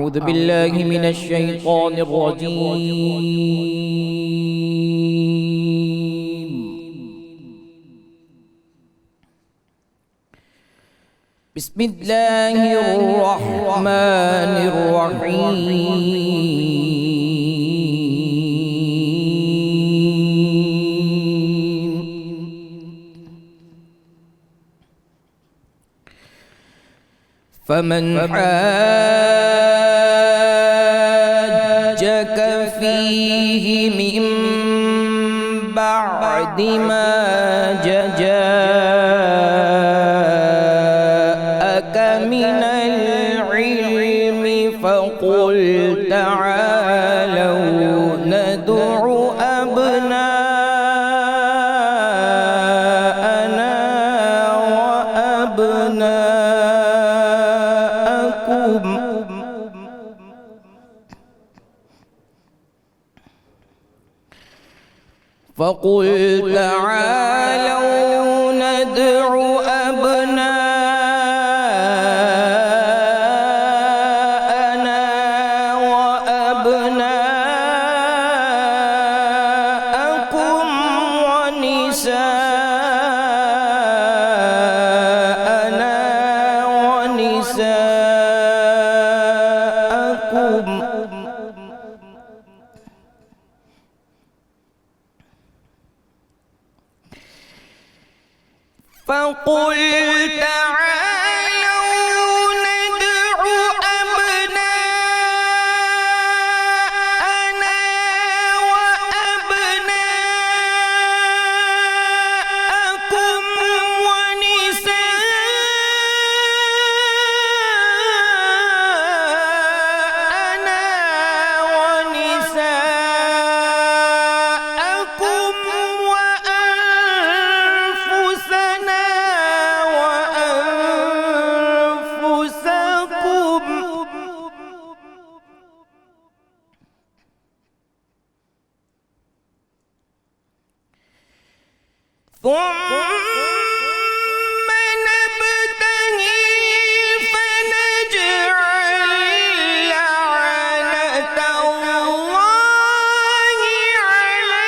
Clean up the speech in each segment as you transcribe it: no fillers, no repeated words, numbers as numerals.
أعوذ بالله من الشيطان الرجيم. بسم الله الرحمن الرحيم. فمن حاجك فيه من بعد ما جاءك من العلم فقل تعالوا ندع أبناءنا وأبناءكم فقل تعالوا ندع أبناءنا وأبناءكم ونساءنا ونساءكم فقل تعالوا ندع أبناءنا وأبناءكم ونساءنا ونساءكم وأنفسنا وأنفسكم ثم نبتهل فنجعل لعنة الله على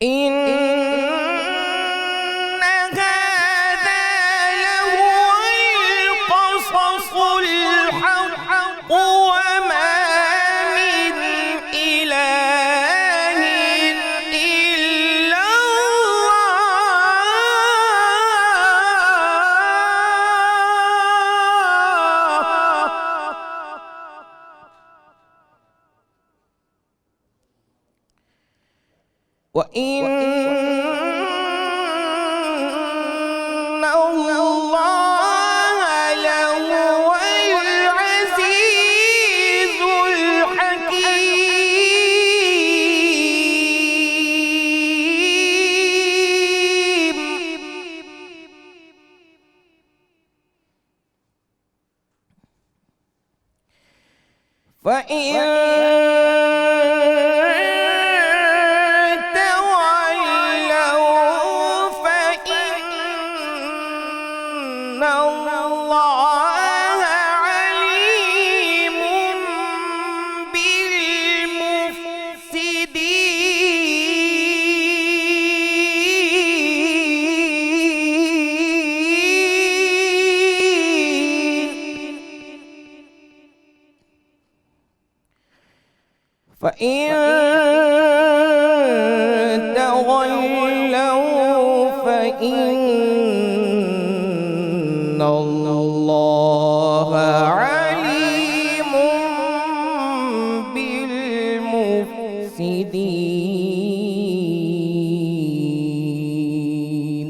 إن هذا لهو القصص الحق وما من إله إلا الله وإن الله لهو العزيز الحكيم. فإن الله عليم بالمفسدين. فإن تولوا فإن الله عليم بالمفسدين.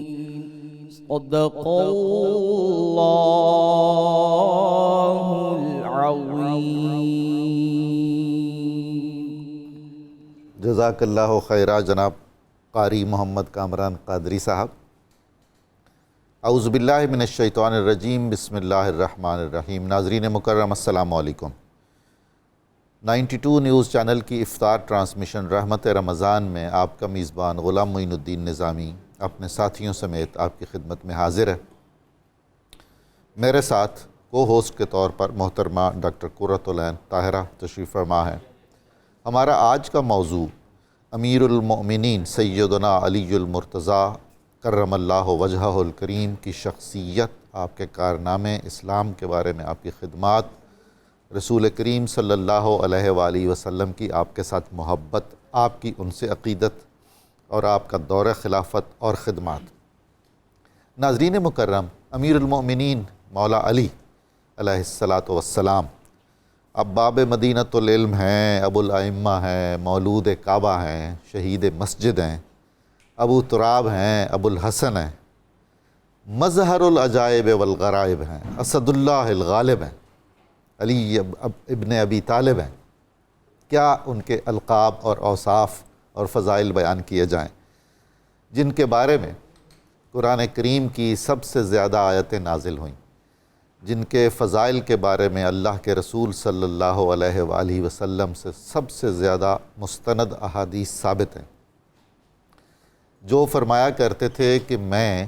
صدق الله العظيم. جزاک اللہ خیرہ جناب قاری محمد کامران قادری صاحب. اعوذ باللہ من الشیطان الرجیم، بسم اللہ الرحمن الرحیم۔ ناظرین مکرم السلام علیکم۔ 92 نیوز چینل کی افطار ٹرانسمیشن رحمت رمضان میں آپ کا میزبان غلام معین الدین نظامی اپنے ساتھیوں سمیت آپ کی خدمت میں حاضر ہے۔ میرے ساتھ کو ہوسٹ کے طور پر محترمہ ڈاکٹر قرۃ العین طاہرہ تشریف فرما ہے۔ ہمارا آج کا موضوع امیر المؤمنین سیدنا علی المرتضیٰ کرم اللہ وجہہ الکریم کی شخصیت، آپ کے کارنامے، اسلام کے بارے میں آپ کی خدمات، رسول کریم صلی اللہ علیہ وآلہ وسلم کی آپ کے ساتھ محبت، آپ کی ان سے عقیدت اور آپ کا دور خلافت اور خدمات۔ ناظرین مکرم، امیر المؤمنین مولا علی علیہ السلام اب باب مدینۃ العلم ہیں، ابو الائمہ ہیں، مولود کعبہ ہیں، شہید مسجد ہیں، ابو تراب ہیں، ابو الحسن ہیں، مظہر العجائب والغرائب ہیں، اسد اللہ الغالب ہیں، علی ابن ابی طالب ہیں۔ کیا ان کے القاب اور اوصاف اور فضائل بیان کیے جائیں، جن کے بارے میں قرآن کریم کی سب سے زیادہ آیتیں نازل ہوئیں، جن کے فضائل کے بارے میں اللہ کے رسول صلی اللہ علیہ وآلہ وسلم سے سب سے زیادہ مستند احادیث ثابت ہیں، جو فرمایا کرتے تھے کہ میں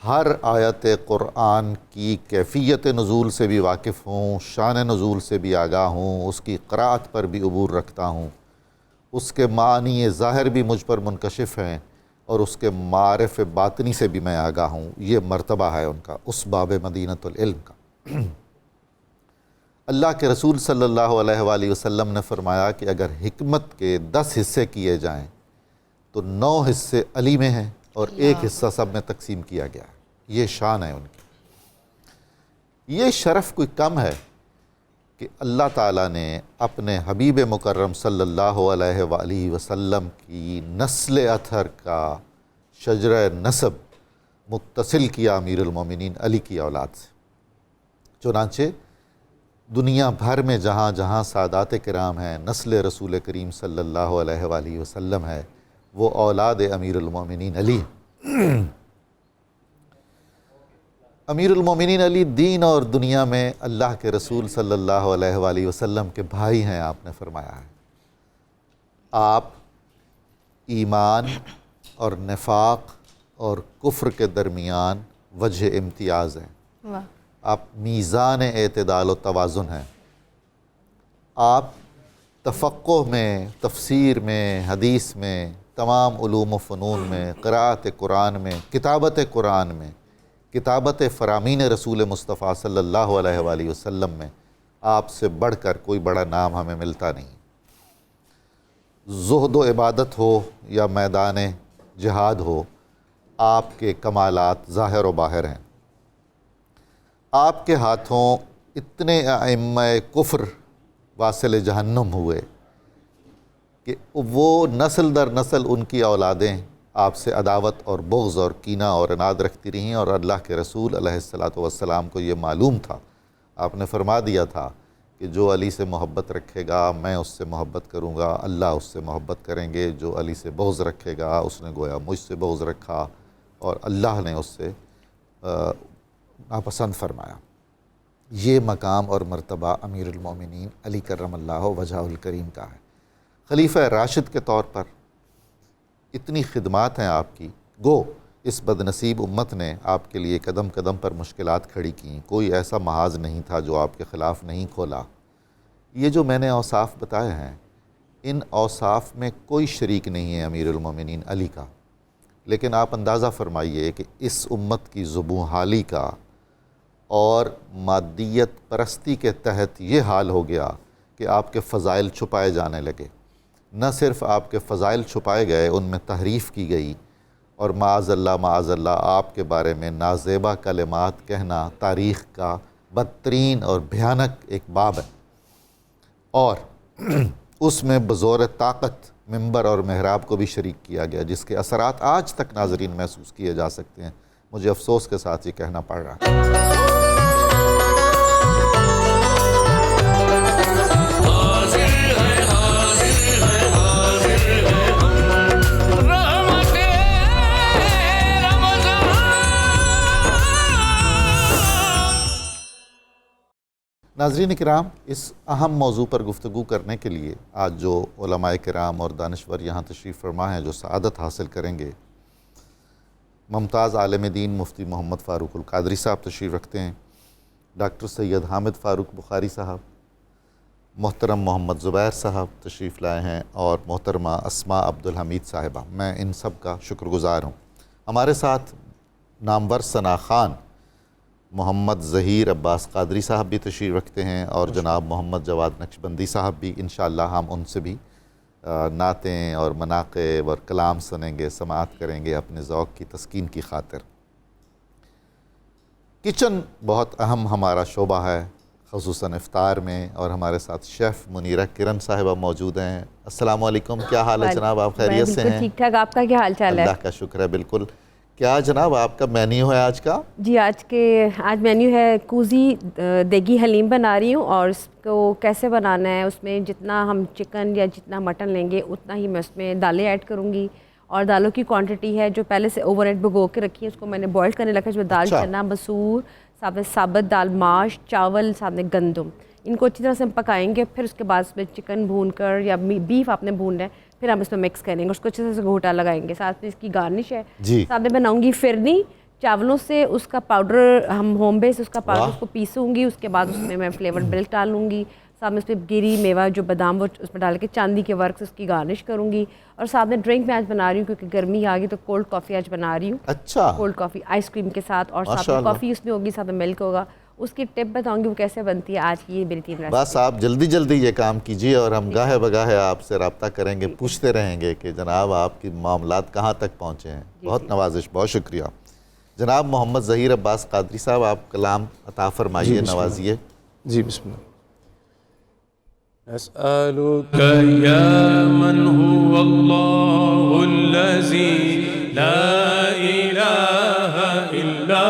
ہر آیت قرآن کی کیفیت نزول سے بھی واقف ہوں، شان نزول سے بھی آگاہ ہوں، اس کی قرأت پر بھی عبور رکھتا ہوں، اس کے معنی ظاہر بھی مجھ پر منکشف ہیں اور اس کے معارف باطنی سے بھی میں آگاہ ہوں۔ یہ مرتبہ ہے ان کا، اس باب مدینۃ العلم کا۔ اللہ کے رسول صلی اللہ علیہ وآلہ وسلم نے فرمایا کہ اگر حکمت کے 10 حصے کیے جائیں تو 9 حصے علی میں ہیں اور 1 حصہ سب میں تقسیم کیا گیا ہے۔ یہ شان ہے ان کی۔ یہ شرف کوئی کم ہے کہ اللہ تعالیٰ نے اپنے حبیب مکرم صلی اللہ علیہ وآلہ وسلم کی نسل اطہر کا شجرہ نسب متصل کیا امیر المومنین علی کی اولاد سے۔ چنانچہ دنیا بھر میں جہاں جہاں سادات کرام ہیں، نسل رسول کریم صلی اللہ علیہ وآلہ وسلم ہے، وہ اولاد امیر المومنین علی۔ امیر المومنین علی دین اور دنیا میں اللہ کے رسول صلی اللہ علیہ وآلہ وسلم کے بھائی ہیں، آپ نے فرمایا ہے۔ آپ ایمان اور نفاق اور کفر کے درمیان وجہ امتیاز ہیں۔ آپ میزان اعتدال و توازن ہیں۔ آپ تفقہ میں، تفسیر میں، حدیث میں، تمام علوم و فنون میں، قراءت قرآن میں، کتابت قرآن میں، کتابت فرامین رسول مصطفیٰ صلی اللہ علیہ وآلہ وسلم میں آپ سے بڑھ کر کوئی بڑا نام ہمیں ملتا نہیں۔ زہد و عبادت ہو یا میدان جہاد ہو، آپ کے کمالات ظاہر و باہر ہیں۔ آپ کے ہاتھوں اتنے ائمہ کفر واصل جہنم ہوئے کہ وہ نسل در نسل ان کی اولادیں آپ سے عداوت اور بغض اور کینہ اور عناد رکھتی رہیں، اور اللہ کے رسول علیہ السلام کو یہ معلوم تھا، آپ نے فرما دیا تھا کہ جو علی سے محبت رکھے گا میں اس سے محبت کروں گا، اللہ اس سے محبت کریں گے۔ جو علی سے بغض رکھے گا اس نے گویا مجھ سے بغض رکھا اور اللہ نے اس سے ناپسند فرمایا۔ یہ مقام اور مرتبہ امیر المومنین علی کرم اللہ وجہہ الکریم کا ہے۔ خلیفہ راشد کے طور پر اتنی خدمات ہیں آپ کی، گو اس بدنصیب امت نے آپ کے لیے قدم قدم پر مشکلات کھڑی کیں، کوئی ایسا محاذ نہیں تھا جو آپ کے خلاف نہیں کھولا۔ یہ جو میں نے اوصاف بتائے ہیں، ان اوصاف میں کوئی شریک نہیں ہے امیر المومنین علی کا، لیکن آپ اندازہ فرمائیے کہ اس امت کی زبوں حالی کا اور مادیت پرستی کے تحت یہ حال ہو گیا کہ آپ کے فضائل چھپائے جانے لگے۔ نہ صرف آپ کے فضائل چھپائے گئے، ان میں تحریف کی گئی، اور معاذ اللہ آپ کے بارے میں نازیبا کلمات کہنا تاریخ کا بدترین اور بھیانک ایک باب ہے، اور اس میں بزور طاقت منبر اور محراب کو بھی شریک کیا گیا، جس کے اثرات آج تک ناظرین محسوس کیے جا سکتے ہیں۔ مجھے افسوس کے ساتھ یہ کہنا پڑ رہا ہے۔ ناظرین کرام، اس اہم موضوع پر گفتگو کرنے کے لیے آج جو علماء کرام اور دانشور یہاں تشریف فرما ہیں جو سعادت حاصل کریں گے، ممتاز عالم دین مفتی محمد فاروق القادری صاحب تشریف رکھتے ہیں، ڈاکٹر سید حامد فاروق بخاری صاحب، محترم محمد زبیر صاحب تشریف لائے ہیں، اور محترمہ اسماء عبدالحمید صاحبہ۔ میں ان سب کا شکر گزار ہوں۔ ہمارے ساتھ نامور ثنا خان محمد ظہیر عباس قادری صاحب بھی تشریف رکھتے ہیں، اور جناب محمد جواد نقشبندی صاحب بھی۔ انشاءاللہ ہم ان سے بھی نعتیں اور مناقب اور کلام سنیں گے، سماعت کریں گے اپنے ذوق کی تسکین کی خاطر۔ کچن بہت اہم ہمارا شعبہ ہے، خصوصاً افطار میں، اور ہمارے ساتھ شیف منیرہ کرن صاحبہ موجود ہیں۔ السلام علیکم، کیا حال ہے جناب؟ آپ خیریت سے ہیں؟ ٹھیک ٹھاک، آپ کا کیا حال چال ہے؟ اللہ کا شکر ہے، بالکل۔ کیا جناب آپ کا مینیو ہے آج کا؟ جی آج مینیو ہے کوزی دیگی حلیم بنا رہی ہوں، اور اس کو کیسے بنانا ہے، اس میں جتنا ہم چکن یا جتنا مٹن لیں گے اتنا ہی میں اس میں دالیں ایڈ کروں گی، اور دالوں کی کوانٹٹی ہے جو پہلے سے اوور نائٹ بھگو کے رکھی ہے، اس کو میں نے بوائل کرنے رکھا ہے، اس میں دال چنا مسور، ساتھ میں ثابت دال ماش، چاول، ساتھ میں گندم، ان کو اچھی طرح سے ہم پکائیں گے۔ پھر اس کے بعد اس میں چکن بھون کر یا بیف آپ نے بھوننا ہے، پھر ہم اس میں مکس کریں گے، اس کو اچھے سے گھوٹا لگائیں گے۔ ساتھ میں اس کی گارنش ہے، ساتھ میں بناؤں گی فرنی چاولوں سے، اس کا پاؤڈر ہم ہوم بیس اس کا پاؤڈر اس کو پیسوں گی، اس کے بعد اس میں فلیور ملک ڈالوں گی، ساتھ میں اس میں گری میوہ جو بادام وہ اس میں ڈال کے چاندی کے ورک سے اس کی گارنش کروں گی، اور ساتھ میں ڈرنک میں آج بنا رہی ہوں کیونکہ گرمی آ گئی تو کولڈ کافی آج بنا رہی ہوں۔ اچھا، کولڈ کافی آئس کریم کے ساتھ، اور ساتھ میں کافی اس میں ہوگی، ساتھ میں ملک ہوگا۔ اس کی ٹپ بتاؤں گی وہ کیسے بنتی ہے آج کی یہ میری 3 ریسپی۔ بس آپ جلدی جلدی یہ کام کیجئے، اور ہم گاہے بگاہے آپ سے رابطہ کریں گے، پوچھتے رہیں گے کہ جناب آپ کی معاملات کہاں تک پہنچے ہیں۔ بہت نوازش، بہت شکریہ۔ جناب محمد ظہیر عباس قادری صاحب، آپ کلام عطا فرمائیے، نوازیے۔ جی بسم اللہ۔ نسألك يا من هو الله الذي لا إله إلا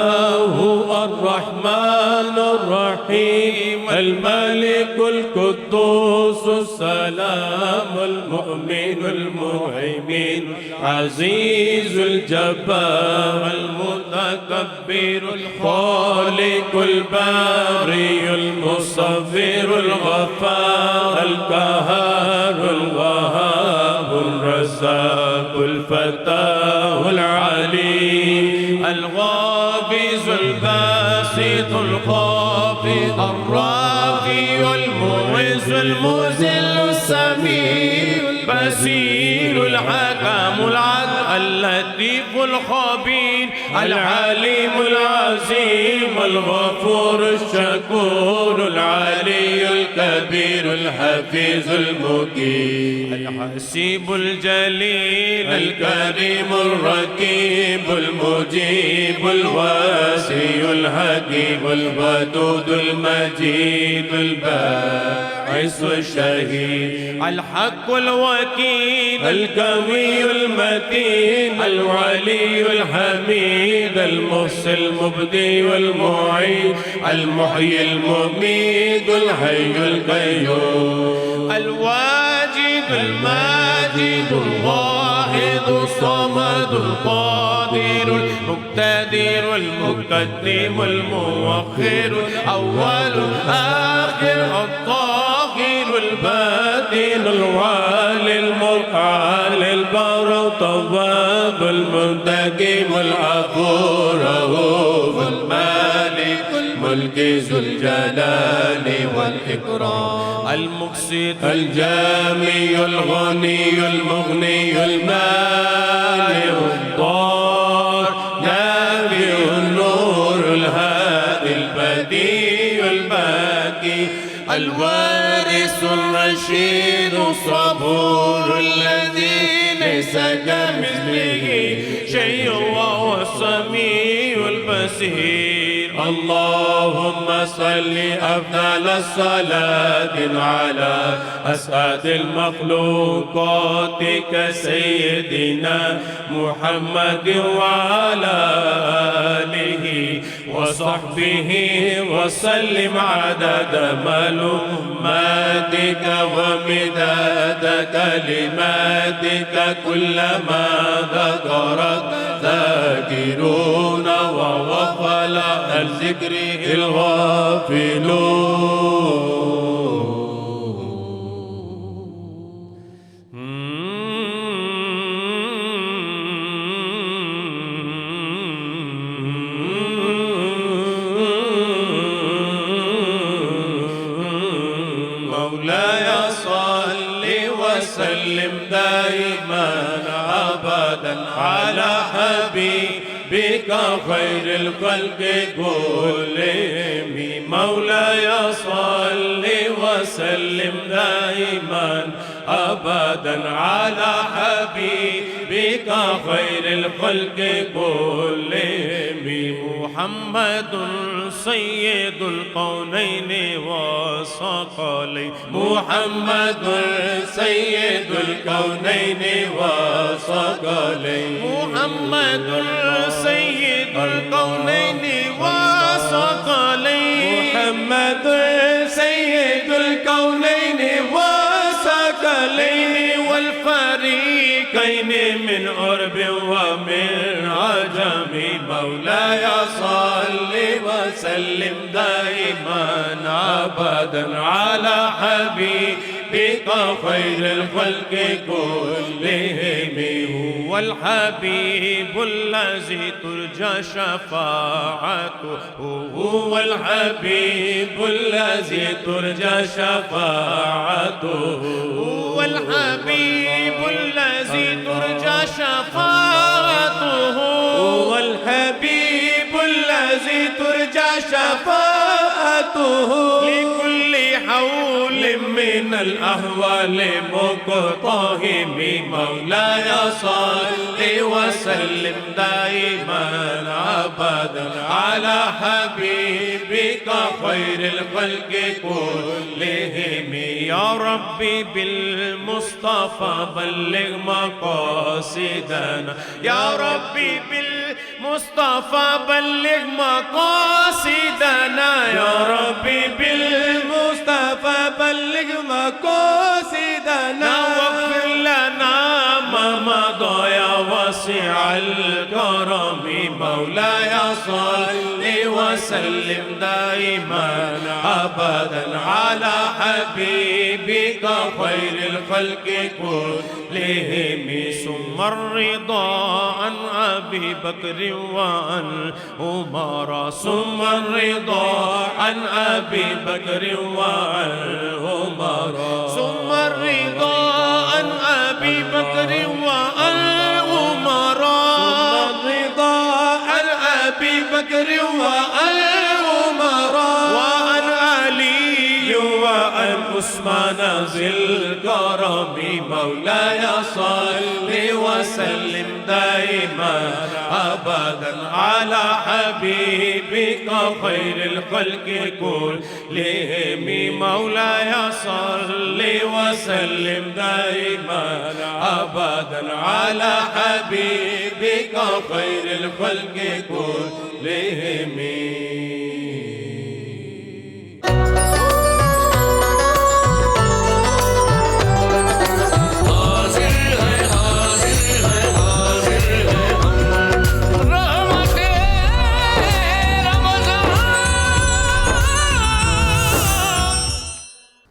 هو الرحمن الرحيم الملك القدوس السلام المؤمن المهيمن عزيز الجبار المتكبر الخالق الباري المصور الغفار القهار الوهاب الرزاق الفتاح العليم الغافز الباسط الخافض الرافع المعز المذل السميع البصير الحكم العدل اللطيف الخبير العليم العظيم الغفور الشكور العلي الكبير الحفيظ المقيم الحسيب الجليل الكريم الرقيب المجيب الواسع الحكيم الودود المجيد الباعث الشهيد الحق الوكيل القوي المتين الولي الحميد المحصي المبدي والمعيد المحيي المميت الحي القيوم الواجد الماجد الواحد الصمد القادر المقتدر المقدم المؤخر الأول الآخر الطاهر الباطن الوالي المتعالي البر الطواب المنتقم الغفور الرؤوف المالك الملك ذو الجلال والإكرام المقسط الجامع الغني المغني المانع الضار نافع النور الهادي البديع الباقي الوارث الرشيد الصبور الذي ليس كمثله شيء وهو السميع البصير اللهم صل أفضل الصلاة على أسعد المخلوقات كسيدنا محمد وعلى آله وصحبه وسلم عدد معلوماتك ومداد كلماتك كلما ذكرت ذاكرون وغفل عن ذكره الغافلون وسلم دائما أبدا على حبيبك خير الخلق كلهم مولاي صل وسلم دائما أبدا على حبيبك خير الخلق كلهم محمد سيد الكونين والثقلين محمد سيد الكونين والثقلين محمد سيد الكونين والثقلين محمد سيد الكونين والثقلين والفريقين من عرب ومن عجم مولاي صل وسلم دائما أبدا على حبيبك خير الخلق كلهم هو الحبيب الذي ترجى شفاعته هو الحبيب الذي ترجى شفاعته هو الحبيب الذي ترجى شفاعته هو الحبيب الذي ترجى شفاعته لكل حول من الأهوال مقتحم مولاي صل وسلم دائما أبدا على حبيبك خير الخلق كلهم يا ربي بالمصطفى بلغ مقاصدنا يا ربي بالمصطفى بلغ مقاصدنا يا ربي بالمصطفى بلغ مقاصدنا واغفر لنا ما مضى يا واسع الكرم مولاي صل وسلم دائما أبدا على حبيبك خير الخلق كلهم ثم الرضا عن أبي بكر وعن عمر ثم الرضا عن أبي بكر وعن عمر ثم الرضا عن أبي بكر وعن عمر ثم الرضا عن أبي بكر وعن عمر وعن علي وعن عثمان ذي الكرم مولاي صل وسلم دائما أبدا على حبيبك خير الخلق كلهم مولاي صل وسلم دائما أبدا على حبيبك خير الخلق كلهم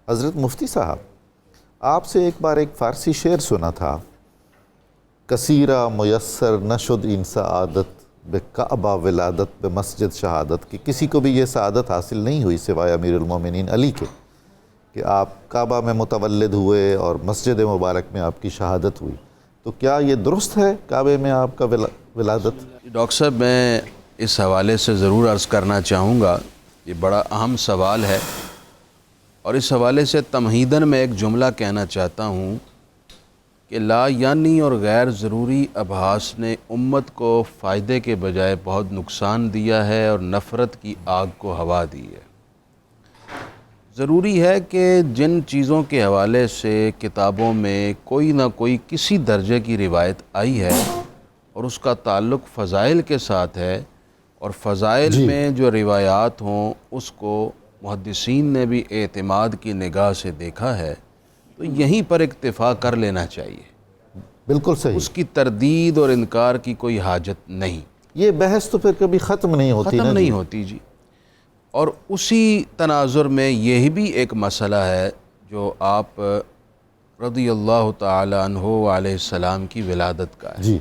حضرت مفتی صاحب، آپ سے ایک بار ایک فارسی شعر سنا تھا، کثیرہ میسر نشد این سعادت بے کعبہ ولادت بے مسجد شہادت، کہ کسی کو بھی یہ سعادت حاصل نہیں ہوئی سوائے امیر المومنین علی کے کہ آپ کعبہ میں متولد ہوئے اور مسجد مبارک میں آپ کی شہادت ہوئی، تو کیا یہ درست ہے کعبے میں آپ کا ولادت؟ ڈاکٹر صاحب، میں اس حوالے سے ضرور عرض کرنا چاہوں گا، یہ بڑا اہم سوال ہے، اور اس حوالے سے تمہیداً میں ایک جملہ کہنا چاہتا ہوں کہ لا یعنی اور غیر ضروری ابحاث نے امت کو فائدے کے بجائے بہت نقصان دیا ہے اور نفرت کی آگ کو ہوا دی ہے۔ ضروری ہے کہ جن چیزوں کے حوالے سے کتابوں میں کوئی نہ کوئی کسی درجے کی روایت آئی ہے اور اس کا تعلق فضائل کے ساتھ ہے، اور فضائل میں جو روایات ہوں اس کو محدثین نے بھی اعتماد کی نگاہ سے دیکھا ہے، تو یہیں پر اکتفا کر لینا چاہیے۔ بالکل صحیح، اس کی تردید اور انکار کی کوئی حاجت نہیں۔ یہ بحث تو پھر کبھی ختم نہیں ہوتی، ختم نہیں ہوتی جی۔ اور اسی تناظر میں یہی بھی ایک مسئلہ ہے جو آپ رضی اللہ تعالی عنہ علیہ السلام کی ولادت کا ہے جی۔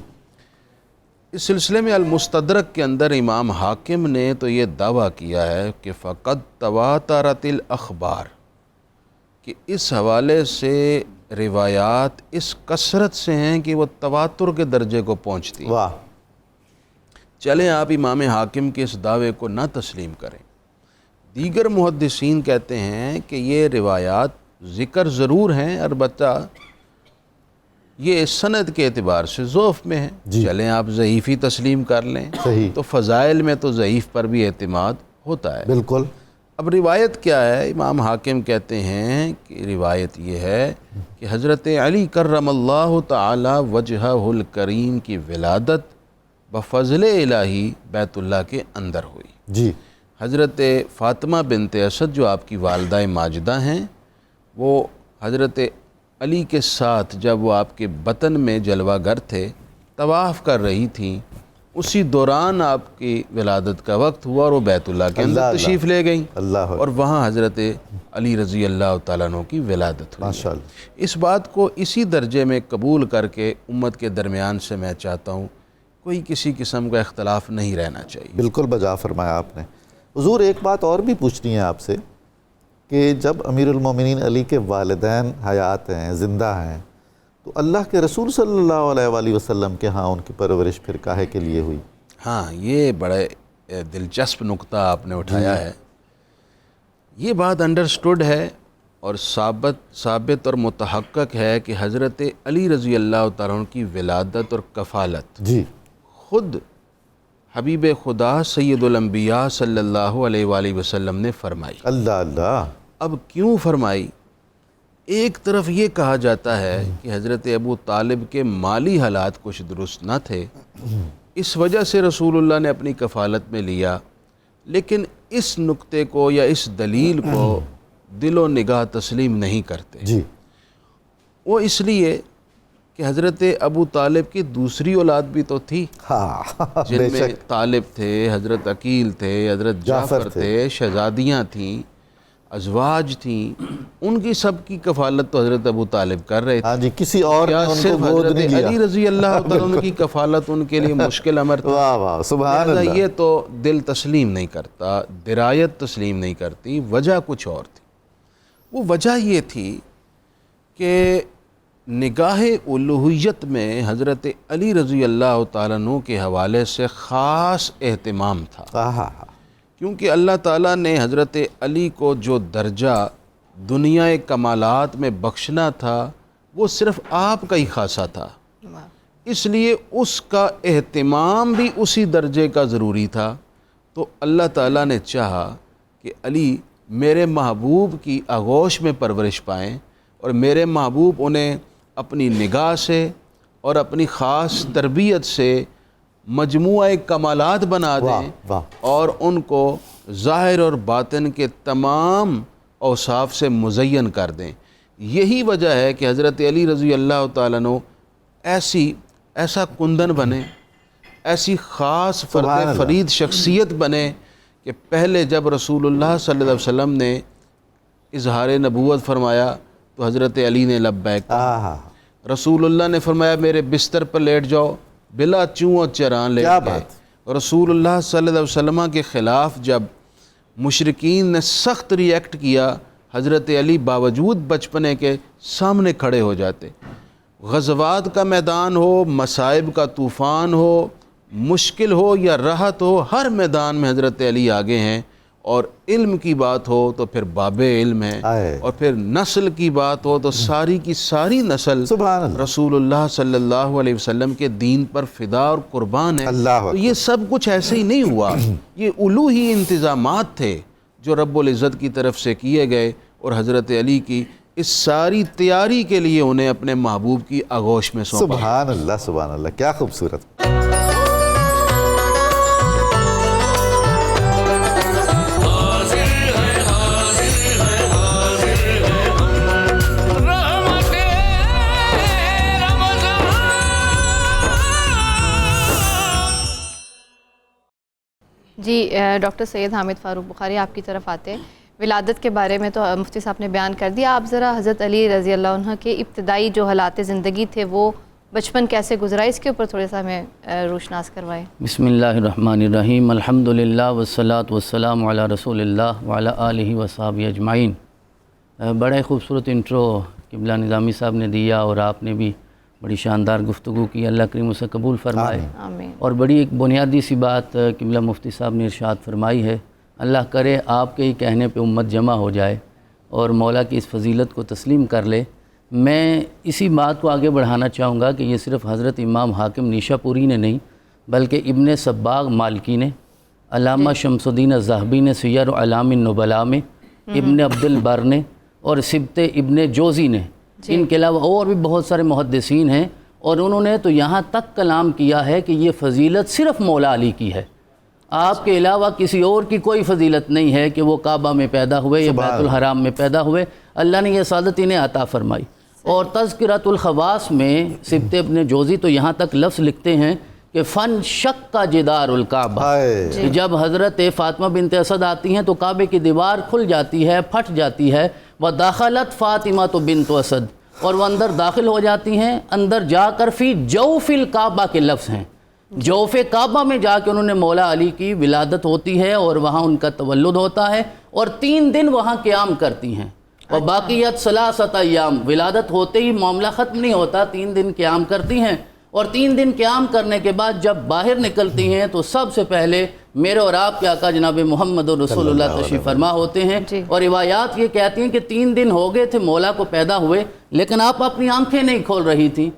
اس سلسلے میں المستدرک کے اندر امام حاکم نے تو یہ دعویٰ کیا ہے کہ فقط تواترت الاخبار، کہ اس حوالے سے روایات اس کثرت سے ہیں کہ وہ تواتر کے درجے کو پہنچتی ہیں۔ واہ، چلیں آپ امام حاکم کے اس دعوے کو نہ تسلیم کریں۔ دیگر محدثین کہتے ہیں کہ یہ روایات ذکر ضرور ہیں، البتہ یہ سند کے اعتبار سے ضعف میں ہیں۔ چلیں آپ ضعیف ہی تسلیم کر لیں، صحیح، تو فضائل میں تو ضعیف پر بھی اعتماد ہوتا ہے۔ بالکل، اب روایت کیا ہے؟ امام حاکم کہتے ہیں کہ روایت یہ ہے کہ حضرت علی کرم اللہ تعالی وجہہ الکریم کی ولادت بفضل الہی بیت اللہ کے اندر ہوئی۔ جی، حضرت فاطمہ بنت اسد جو آپ کی والدہ ماجدہ ہیں، وہ حضرت علی کے ساتھ جب وہ آپ کے بطن میں جلوہ گر تھے طواف کر رہی تھیں، اسی دوران آپ کی ولادت کا وقت ہوا اور وہ بیت اللہ کے اندر اللہ تشریف لے گئیں اللہ اور وہاں حضرت علی رضی اللہ تعالیٰ عنہ کی ولادت ہوئی۔ ماشاءاللہ، اس بات کو اسی درجے میں قبول کر کے امت کے درمیان سے میں چاہتا ہوں کوئی کسی قسم کا اختلاف نہیں رہنا چاہیے۔ بالکل بجا فرمایا آپ نے۔ حضور ایک بات اور بھی پوچھنی ہے آپ سے کہ جب امیر المومنین علی کے والدین حیات ہیں، زندہ ہیں، تو اللہ کے رسول صلی اللہ علیہ وآلہ وسلم کے ہاں ان کی پرورش پھر کاہے کے لیے ہوئی؟ ہاں، یہ بڑے دلچسپ نقطہ آپ نے اٹھایا ہے۔ یہ بات انڈرسٹوڈ ہے اور ثابت اور متحقق ہے کہ حضرت علی رضی اللہ تعالیٰ عنہ کی ولادت اور کفالت جی، خود حبیب خدا سید الانبیاء صلی اللہ علیہ وآلہ وسلم نے فرمائی۔ اللہ اللہ، اب کیوں فرمائی؟ ایک طرف یہ کہا جاتا ہے کہ حضرت ابو طالب کے مالی حالات کچھ درست نہ تھے، اس وجہ سے رسول اللہ نے اپنی کفالت میں لیا، لیکن اس نقطے کو یا اس دلیل کو دل و نگاہ تسلیم نہیں کرتے۔ جی، وہ اس لیے کہ حضرت ابو طالب کی دوسری اولاد بھی تو تھی، ہاں، جن بے میں شک، طالب تھے، حضرت عقیل تھے، حضرت جعفر جعفر تھے، شہزادیاں تھیں، ازواج تھیں، ان کی سب کی کفالت تو حضرت ابو طالب کر رہے تھے۔ ہاں جی، کسی اور نے کیا ان کو صرف گود حضرت نہیں لیا؟ علی رضی اللہ تعالیٰ عنہ کی کفالت ان کے لیے مشکل امر تھا؟ واہ واہ، سبحان لہذا اللہ، یہ تو دل تسلیم نہیں کرتا، درایت تسلیم نہیں کرتی۔ وجہ کچھ اور تھی۔ وہ وجہ یہ تھی کہ نگاہ الوہیت میں حضرت علی رضی اللہ تعالیٰ عنہ کے حوالے سے خاص اہتمام تھا، ہاں، کیونکہ اللہ تعالیٰ نے حضرت علی کو جو درجہ دنیا کمالات میں بخشنا تھا وہ صرف آپ کا ہی خاصہ تھا، اس لیے اس کا اہتمام بھی اسی درجے کا ضروری تھا۔ تو اللہ تعالیٰ نے چاہا کہ علی میرے محبوب کی آغوش میں پرورش پائیں اور میرے محبوب انہیں اپنی نگاہ سے اور اپنی خاص تربیت سے مجموعہ کمالات بنا دیں واہ، اور ان کو ظاہر اور باطن کے تمام اوصاف سے مزین کر دیں۔ یہی وجہ ہے کہ حضرت علی رضی اللہ تعالیٰ عنہ ایسا کندن بنے، ایسی خاص سبحان فرد اللہ، فرید شخصیت بنے کہ پہلے جب رسول اللہ صلی اللہ علیہ وسلم نے اظہار نبوت فرمایا تو حضرت علی نے لبیک کہا۔ رسول اللہ نے فرمایا میرے بستر پر لیٹ جاؤ، بلا چوں اور چران لیٹ کیا گئے۔ بات! رسول اللہ صلی اللہ علیہ وسلم کے خلاف جب مشرکین نے سخت ریئیکٹ کیا، حضرت علی باوجود بچپنے کے سامنے کھڑے ہو جاتے۔ غزوات کا میدان ہو، مصائب کا طوفان ہو، مشکل ہو یا راحت ہو، ہر میدان میں حضرت علی آگے ہیں، اور علم کی بات ہو تو پھر باب علم ہے، اور پھر نسل کی بات ہو تو ساری کی ساری نسل سبحان اللہ، رسول اللہ صلی اللہ علیہ وسلم کے دین پر فدا اور قربان ہے۔ تو یہ سب کچھ ایسے ہی نہیں ہوا، یہ الوہی انتظامات تھے جو رب العزت کی طرف سے کیے گئے، اور حضرت علی کی اس ساری تیاری کے لیے انہیں اپنے محبوب کی آغوش میں سونپا۔ سبحان اللہ، سبحان اللہ، کیا خوبصورت۔ جی ڈاکٹر سید حامد فاروق بخاری، آپ کی طرف آتے ہیں۔ ولادت کے بارے میں تو مفتی صاحب نے بیان کر دیا، آپ ذرا حضرت علی رضی اللہ عنہ کے ابتدائی جو حالات زندگی تھے، وہ بچپن کیسے گزرا، اس کے اوپر تھوڑا سا ہمیں روشناس کروائیں۔ بسم اللہ الرحمن الرحیم، الحمدللہ والصلاة والسلام علی رسول اللہ وعلی آلہ وصحبہ اجمعین۔ بڑے خوبصورت انٹرو قبلہ نظامی صاحب نے دیا اور آپ نے بھی بڑی شاندار گفتگو کی، اللہ کریم اسے قبول فرمائے۔ آمین۔ اور بڑی ایک بنیادی سی بات قبلہ مفتی صاحب نے ارشاد فرمائی ہے، اللہ کرے آپ کے ہی کہنے پہ امت جمع ہو جائے اور مولا کی اس فضیلت کو تسلیم کر لے۔ میں اسی بات کو آگے بڑھانا چاہوں گا کہ یہ صرف حضرت امام حاکم نیشا پوری نے نہیں بلکہ ابن صباغ مالکی نے، علامہ شمس الدین الذہبی نے سیر اعلام النبلاء میں، ابن عبد البر نے اور سبت ابن جوزی نے، ان کے علاوہ اور بھی بہت سارے محدثین ہیں، اور انہوں نے تو یہاں تک کلام کیا ہے کہ یہ فضیلت صرف مولا علی کی ہے، آپ کے علاوہ کسی اور کی کوئی فضیلت نہیں ہے کہ وہ کعبہ میں پیدا ہوئے یا بیت الحرام میں پیدا ہوئے، اللہ نے یہ سعادت انہیں عطا فرمائی۔ اور تذکرۃ الخواص میں سبت ابن جوزی تو یہاں تک لفظ لکھتے ہیں کہ فن شک کا جدار الکعبہ، کہ جب حضرت فاطمہ بنت اسد آتی ہیں تو کعبے کی دیوار کھل جاتی ہے، پھٹ جاتی ہے، وَدَخَلَتْ فاطمہ بنت اسد، اور وہ اندر داخل ہو جاتی ہیں، اندر جا کر فی جوف الکعبہ کے لفظ ہیں، جوف کعبہ میں جا کے انہوں نے مولا علی کی ولادت ہوتی ہے اور وہاں ان کا تولد ہوتا ہے، اور 3 دن وہاں قیام کرتی ہیں، اور باقیت 3 ایام، ولادت ہوتے ہی معاملہ ختم نہیں ہوتا، 3 دن قیام کرتی ہیں، اور 3 دن قیام کرنے کے بعد جب باہر نکلتی ہیں تو سب سے پہلے میرے اور آپ کے آقا جناب محمد رسول اللہ تشریف فرما ہوتے ہیں، اور روایات یہ کہتی ہیں کہ 3 دن ہو گئے تھے مولا کو پیدا ہوئے، لیکن آپ اپنی آنکھیں نہیں کھول رہے تھے،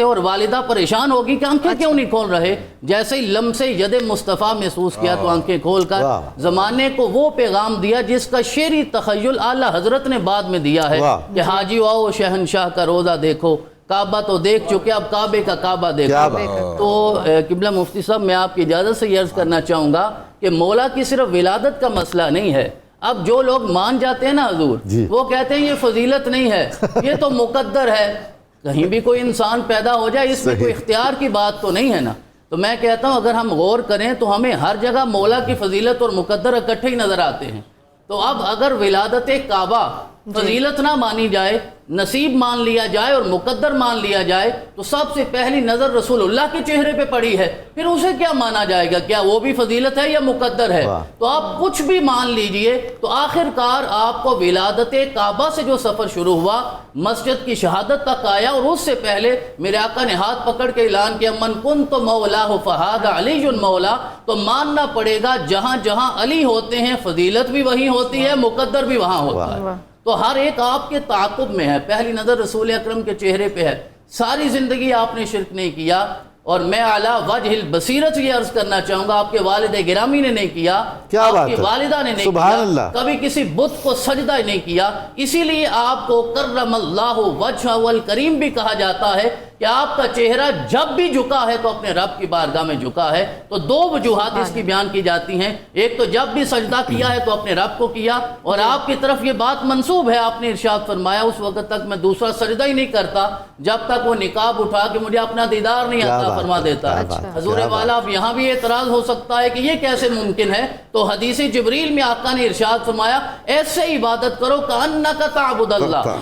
اور والدہ پریشان ہوگی کہ آنکھیں کیوں نہیں کھول رہے، جیسے ہی لمس ید مصطفیٰ محسوس کیا تو آنکھیں کھول کر زمانے کو وہ پیغام دیا جس کا شعری تخیل اعلیٰ حضرت نے بعد میں دیا ہے کہ حاجی آؤ شہنشاہ کا روزہ دیکھو، کعبہ تو دیکھ چکے اب کعبے کا کعبہ دیکھو۔ تو قبلہ مفتی صاحب میں آپ کی اجازت سے یہ عرض کرنا چاہوں گا کہ مولا کی صرف ولادت کا مسئلہ نہیں ہے، اب جو لوگ مان جاتے ہیں نا حضور، وہ کہتے ہیں یہ فضیلت نہیں ہے، یہ تو مقدر ہے، کہیں بھی کوئی انسان پیدا ہو جائے اس میں کوئی اختیار کی بات تو نہیں ہے نا۔ تو میں کہتا ہوں اگر ہم غور کریں تو ہمیں ہر جگہ مولا کی فضیلت اور مقدر اکٹھے ہی نظر آتے ہیں، تو اب اگر ولادت کعبہ فضیلت نہ مانی جائے، نصیب مان لیا جائے اور مقدر مان لیا جائے تو سب سے پہلی نظر رسول اللہ کے چہرے پہ پڑی ہے، پھر اسے کیا مانا جائے گا؟ کیا وہ بھی فضیلت ہے یا مقدر ہے؟ تو آپ کچھ بھی مان لیجئے، تو آخر کار آپ کو ولادت کعبہ سے جو سفر شروع ہوا مسجد کی شہادت تک آیا، اور اس سے پہلے میرے آقا نے ہاتھ پکڑ کے اعلان کیا من کنت مولاہ فہذا علی مولا، تو ماننا پڑے گا جہاں جہاں علی ہوتے ہیں فضیلت بھی وہیں ہوتی ہے، مقدر بھی وہاں ہوتا ہے۔ تو ہر ایک آپ کے تعاقب میں ہے، پہلی نظر رسول اکرم کے چہرے پہ ہے، ساری زندگی آپ نے شرک نہیں کیا، اور میں اعلیٰ وجہ البصیرت یہ عرض کرنا چاہوں گا آپ کے والد گرامی نے نہیں کیا، آپ کی والدہ نے نہیں کیا، کبھی کسی بت کو سجدہ نہیں کیا، اسی لیے آپ کو کرم اللہ وجہہ الکریم بھی کہا جاتا ہے کہ آپ کا چہرہ جب بھی جھکا ہے تو اپنے رب کی بارگاہ میں جھکا ہے۔ تو 2 وجوہات اس کی بیان کی جاتی ہیں، ایک تو جب بھی سجدہ کیا ہے تو اپنے رب کو کیا، اور آپ کی طرف یہ بات منسوب ہے، آپ نے ارشاد فرمایا اس وقت تک میں دوسرا سجدہ ہی نہیں کرتا جب تک وہ نقاب اٹھا کے مجھے اپنا دیدار نہیں عطا فرما دیتا۔ حضور والا اب یہاں بھی اعتراض ہو سکتا ہے کہ یہ کیسے ممکن ہے؟ تو حدیث جبریل میں آقا نے ارشاد فرمایا ایسے عبادت کرو کأنک تعبد اللہ،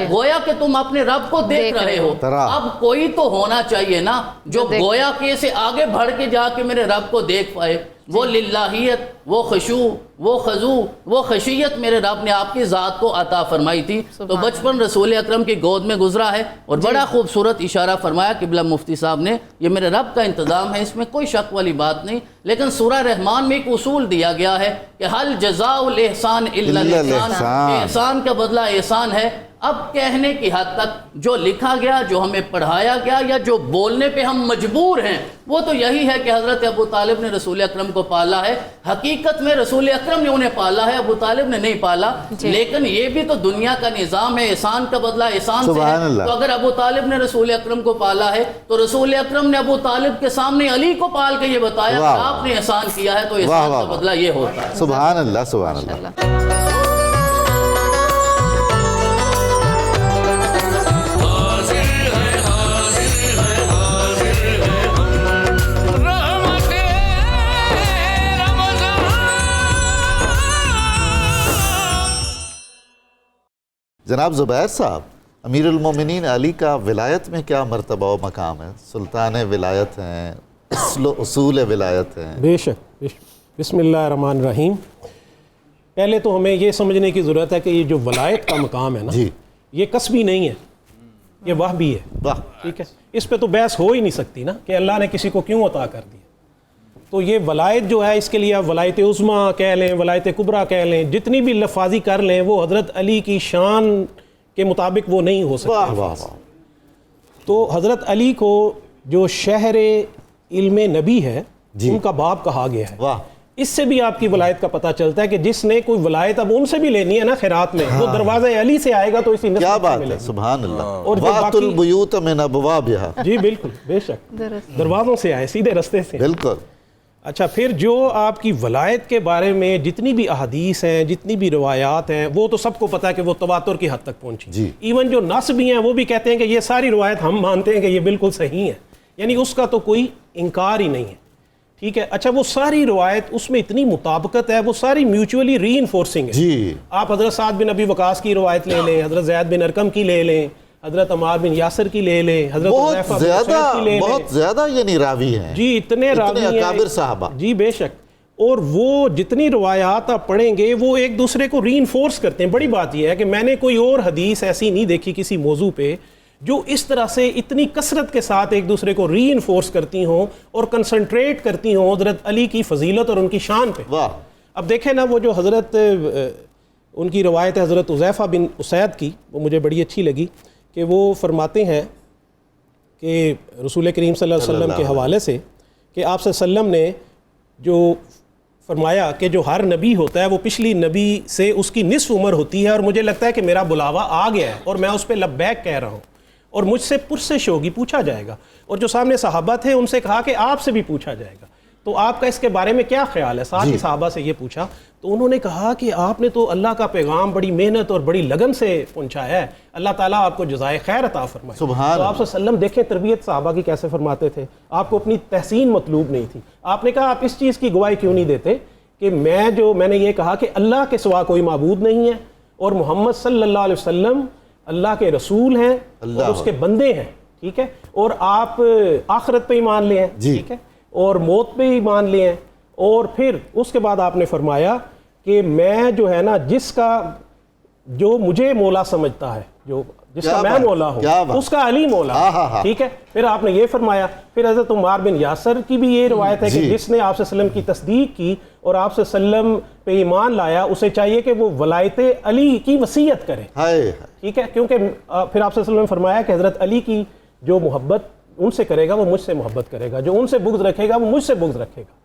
گویا کہ تم اپنے رب کو دیکھ رہے ہو۔ اب کوئی تو ہونا چاہیے نا جو گویا کہ سے آگے بڑھ کے جا کے میرے رب کو دیکھ پائے، وہ للہیت، وہ خشوع، وہ خضوع، وہ خشیت میرے رب نے آپ کی ذات کو عطا فرمائی تھی۔ تو بچپن رسول اکرم کی گود میں گزرا ہے، اور بڑا خوبصورت اشارہ فرمایا قبلہ مفتی صاحب نے، یہ میرے رب کا انتظام ہے، اس میں کوئی شک والی بات نہیں۔ لیکن سورہ رحمان میں ایک اصول دیا گیا ہے کہ حل جزاء الاحسان الا الاحسان، احسان کا بدلہ احسان ہے۔ اب کہنے کی حد تک جو لکھا گیا، جو ہمیں پڑھایا گیا، یا جو بولنے پہ ہم مجبور ہیں، وہ تو یہی ہے کہ حضرت ابو طالب نے رسول اکرم کو پالا ہے۔ حقیقت میں رسول اکرم نے انہیں پالا ہے، ابو طالب نے نہیں پالا، لیکن یہ بھی تو دنیا کا نظام ہے، احسان کا بدلہ احسان سے ہے۔ تو اگر ابو طالب نے رسول اکرم کو پالا ہے تو رسول اکرم نے ابو طالب کے سامنے علی کو پال کے یہ بتایا کہ آپ نے احسان کیا ہے، تو احسان کا بدلہ یہ ہوتا ہے۔ سبحان اللہ، سبحان اللہ۔ جناب زبیر صاحب، امیر المومنین علی کا ولایت میں کیا مرتبہ و مقام ہے؟ سلطان ولایت ہیں، اصول ولایت ہیں۔ بے شک، بسم اللہ الرحمن الرحیم۔ پہلے تو ہمیں یہ سمجھنے کی ضرورت ہے کہ یہ جو ولایت کا مقام ہے نا، یہ کسبی نہیں ہے، یہ وہبی ہے. واہ. ٹھیک ہے، اس پہ تو بحث ہو ہی نہیں سکتی نا کہ اللہ نے کسی کو کیوں عطا کر دیا. تو یہ ولایت جو ہے اس کے لیے آپ ولایت عظمیٰ کہہ لیں، ولایت کبریٰ کہہ لیں، جتنی بھی لفاظی کر لیں، وہ حضرت علی کی شان کے مطابق وہ نہیں ہو سکتی. واہ واہ واہ. تو حضرت علی کو جو شہر علم نبی ہے ان کا باپ کہا گیا ہے. واہ. اس سے بھی آپ کی ولایت کا پتہ چلتا ہے کہ جس نے کوئی ولایت اب ان سے بھی لینی ہے نا خیرات میں، وہ دروازہ علی سے آئے گا تو اسی کیا نسبت بات سے ہے، ملے گا. سبحان اللہ. اور جو وَأْتُوا باقی الْبُيُوتَ مِنْ أَبْوَابِهَا. جی بالکل، بے شک دروازوں سے آئے، سیدھے رستے سے. بالکل. اچھا، پھر جو آپ کی ولایت کے بارے میں جتنی بھی احادیث ہیں، جتنی بھی روایات ہیں، وہ تو سب کو پتہ ہے کہ وہ تواتر کی حد تک پہنچی. جی. ایون جو نسبی ہیں وہ بھی کہتے ہیں کہ یہ ساری روایت ہم مانتے ہیں کہ یہ بالکل صحیح ہے، یعنی اس کا تو کوئی انکار ہی نہیں ہے. ٹھیک ہے. اچھا، وہ ساری روایت اس میں اتنی مطابقت ہے، وہ ساری میوچولی ری انفورسنگ ہے. جی. آپ حضرت سعد بن ابی وقاص کی روایت لے لیں، حضرت زید بن ارقم کی لے لیں، حضرت عمار بن یاسر کی لے لیں، حضرت حذیفہ بن اسید کی لے لیں. بہت زیادہ یعنی راوی ہیں. جی اتنے راوی ہیں، اکابر صحابہ. جی بے شک. اور وہ جتنی روایات آپ پڑھیں گے وہ ایک دوسرے کو ری انفورس کرتے ہیں. بڑی بات یہ ہے کہ میں نے کوئی اور حدیث ایسی نہیں دیکھی کسی موضوع پہ جو اس طرح سے اتنی کثرت کے ساتھ ایک دوسرے کو ری انفورس کرتی ہوں اور کنسنٹریٹ کرتی ہوں حضرت علی کی فضیلت اور ان کی شان پہ. واہ. اب دیکھیں نا، وہ جو حضرت ان کی روایت ہے حضرت حذیفہ بن اسید کی، وہ مجھے بڑی اچھی لگی کہ وہ فرماتے ہیں کہ رسول کریم صلی اللہ علیہ وسلم کے حوالے سے کہ آپ صلی اللہ علیہ وسلم نے جو فرمایا کہ جو ہر نبی ہوتا ہے وہ پچھلی نبی سے اس کی نصف عمر ہوتی ہے، اور مجھے لگتا ہے کہ میرا بلاوا آ گیا ہے اور میں اس پہ لبیک کہہ رہا ہوں اور مجھ سے پرسش ہوگی، پوچھا جائے گا. اور جو سامنے صحابہ تھے ان سے کہا کہ آپ سے بھی پوچھا جائے گا، تو آپ کا اس کے بارے میں کیا خیال ہے؟ ساتھ ہی صحابہ سے یہ پوچھا تو انہوں نے کہا کہ آپ نے تو اللہ کا پیغام بڑی محنت اور بڑی لگن سے پہنچایا ہے، اللہ تعالیٰ آپ کو جزائے خیر عطا فرمائے. سبحان تو آپ صلی اللہ علیہ وسلم دیکھیں تربیت صحابہ کی کیسے فرماتے تھے. آپ کو اپنی تحسین مطلوب نہیں تھی. آپ نے کہا آپ اس چیز کی گواہی کیوں نہیں دیتے کہ میں نے یہ کہا کہ اللہ کے سوا کوئی معبود نہیں ہے اور محمد صلی اللہ علیہ وسلم اللہ کے رسول ہیں اور اس کے بندے ہیں. ٹھیک ہے. اور آپ آخرت پہ ایمان لے ہیں. ٹھیک ہے. اور موت پہ ایمان لے ہیں. اور پھر اس کے بعد آپ نے فرمایا کہ میں جو ہے نا جو مجھے مولا سمجھتا ہے، جس کا میں مولا ہوں، اس کا علی مولا ہے. ٹھیک ہے. پھر آپ نے یہ فرمایا، پھر حضرت عمار بن یاسر کی بھی یہ روایت ہے کہ جس نے آپ صلی اللہ علیہ وسلم کی تصدیق کی اور آپ صلی اللہ علیہ وسلم پہ ایمان لایا، اسے چاہیے کہ وہ ولایت علی کی وصیت کرے. ٹھیک ہے. کیونکہ پھر آپ صلی اللہ علیہ وسلم نے فرمایا کہ حضرت علی کی جو محبت ان سے کرے گا وہ مجھ سے محبت کرے گا، جو ان سے بغض رکھے گا وہ مجھ سے بغض رکھے گا.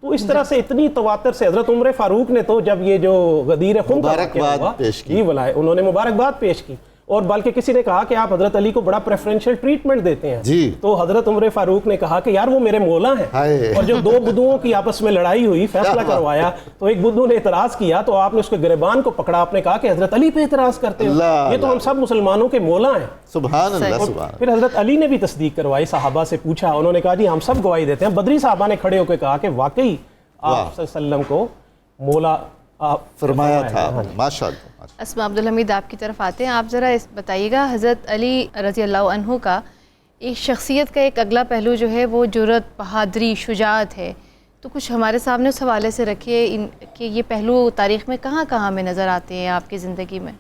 تو اس طرح سے اتنی تواتر سے حضرت عمر فاروق نے تو جب یہ جو غدیر خم کا واقعہ ہوا، انہوں نے مبارکباد پیش کی، اور بلکہ کسی نے کہا کہ آپ حضرت علی کو بڑا پریفرنشل ٹریٹمنٹ دیتے ہیں. تو حضرت عمر فاروق نے کہا کہ یار وہ میرے مولا ہیں. اور جب دو بدوؤں کی آپس میں لڑائی ہوئی، فیصلہ کروایا، تو ایک بدو نے اعتراض کیا تو آپ نے اس کے گریبان کو پکڑا، آپ نے کہا کہ حضرت علی پہ اعتراض کرتے ہو، یہ تو ہم سب مسلمانوں کے مولا ہیں. سبحان اللہ. سبحان. پھر حضرت علی نے بھی تصدیق کروائی، صحابہ سے پوچھا، انہوں نے کہا جی ہم سب گواہی دیتے ہیں. بدری صحابہ نے کھڑے ہو کے کہا کہ واقعی آپ صلی اللہ علیہ وسلم کو مولا فرمایا تھا. ماشاءاللہ. اسماء عبدالحمید آپ کی طرف آتے ہیں. آپ ذرا بتائیے گا حضرت علی رضی اللہ عنہ کا ایک شخصیت کا ایک اگلا پہلو جو ہے وہ جرأت، بہادری، شجاعت ہے، تو کچھ ہمارے سامنے اس حوالے سے رکھیے کہ یہ پہلو تاریخ میں کہاں کہاں میں نظر آتے ہیں آپ کی زندگی میں.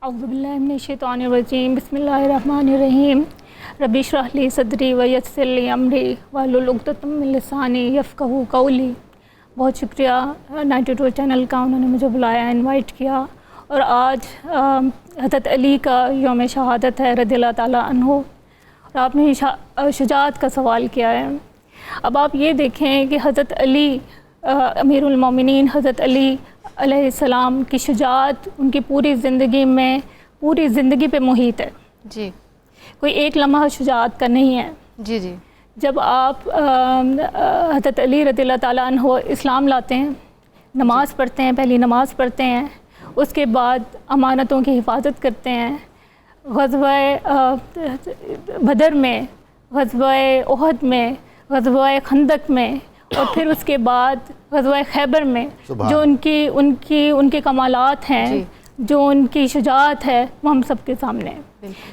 اعوذ باللہ من الشیطان الرجیم، بسم اللہ الرحمن الرحیم. رب اشرح لی صدری ویسر لی امری واحلل عقدۃ من لسانی یفقہوا قولی. بہت شکریہ 92 چینل کا، انہوں نے مجھے بلایا، انوائٹ کیا. اور آج حضرت علی کا یوم شہادت ہے رضی اللہ تعالیٰ عنہ، اور آپ نے شجاعت کا سوال کیا ہے. اب آپ یہ دیکھیں کہ حضرت علی امیر المومنین حضرت علی علیہ السلام کی شجاعت ان کی پوری زندگی میں، پوری زندگی پہ محیط ہے. جی. کوئی ایک لمحہ شجاعت کا نہیں ہے. جی جی. جب آپ حضرت علی رضی اللہ تعالیٰ عنہ اسلام لاتے ہیں، نماز پڑھتے ہیں، پہلی نماز پڑھتے ہیں، اس کے بعد امانتوں کی حفاظت کرتے ہیں، غزوہ بدر میں، غزوہ احد میں، غزوہ خندق میں، اور پھر اس کے بعد غزوہ خیبر میں جو ان کے کمالات ہیں، جو ان کی شجاعت ہے، وہ ہم سب کے سامنے ہے.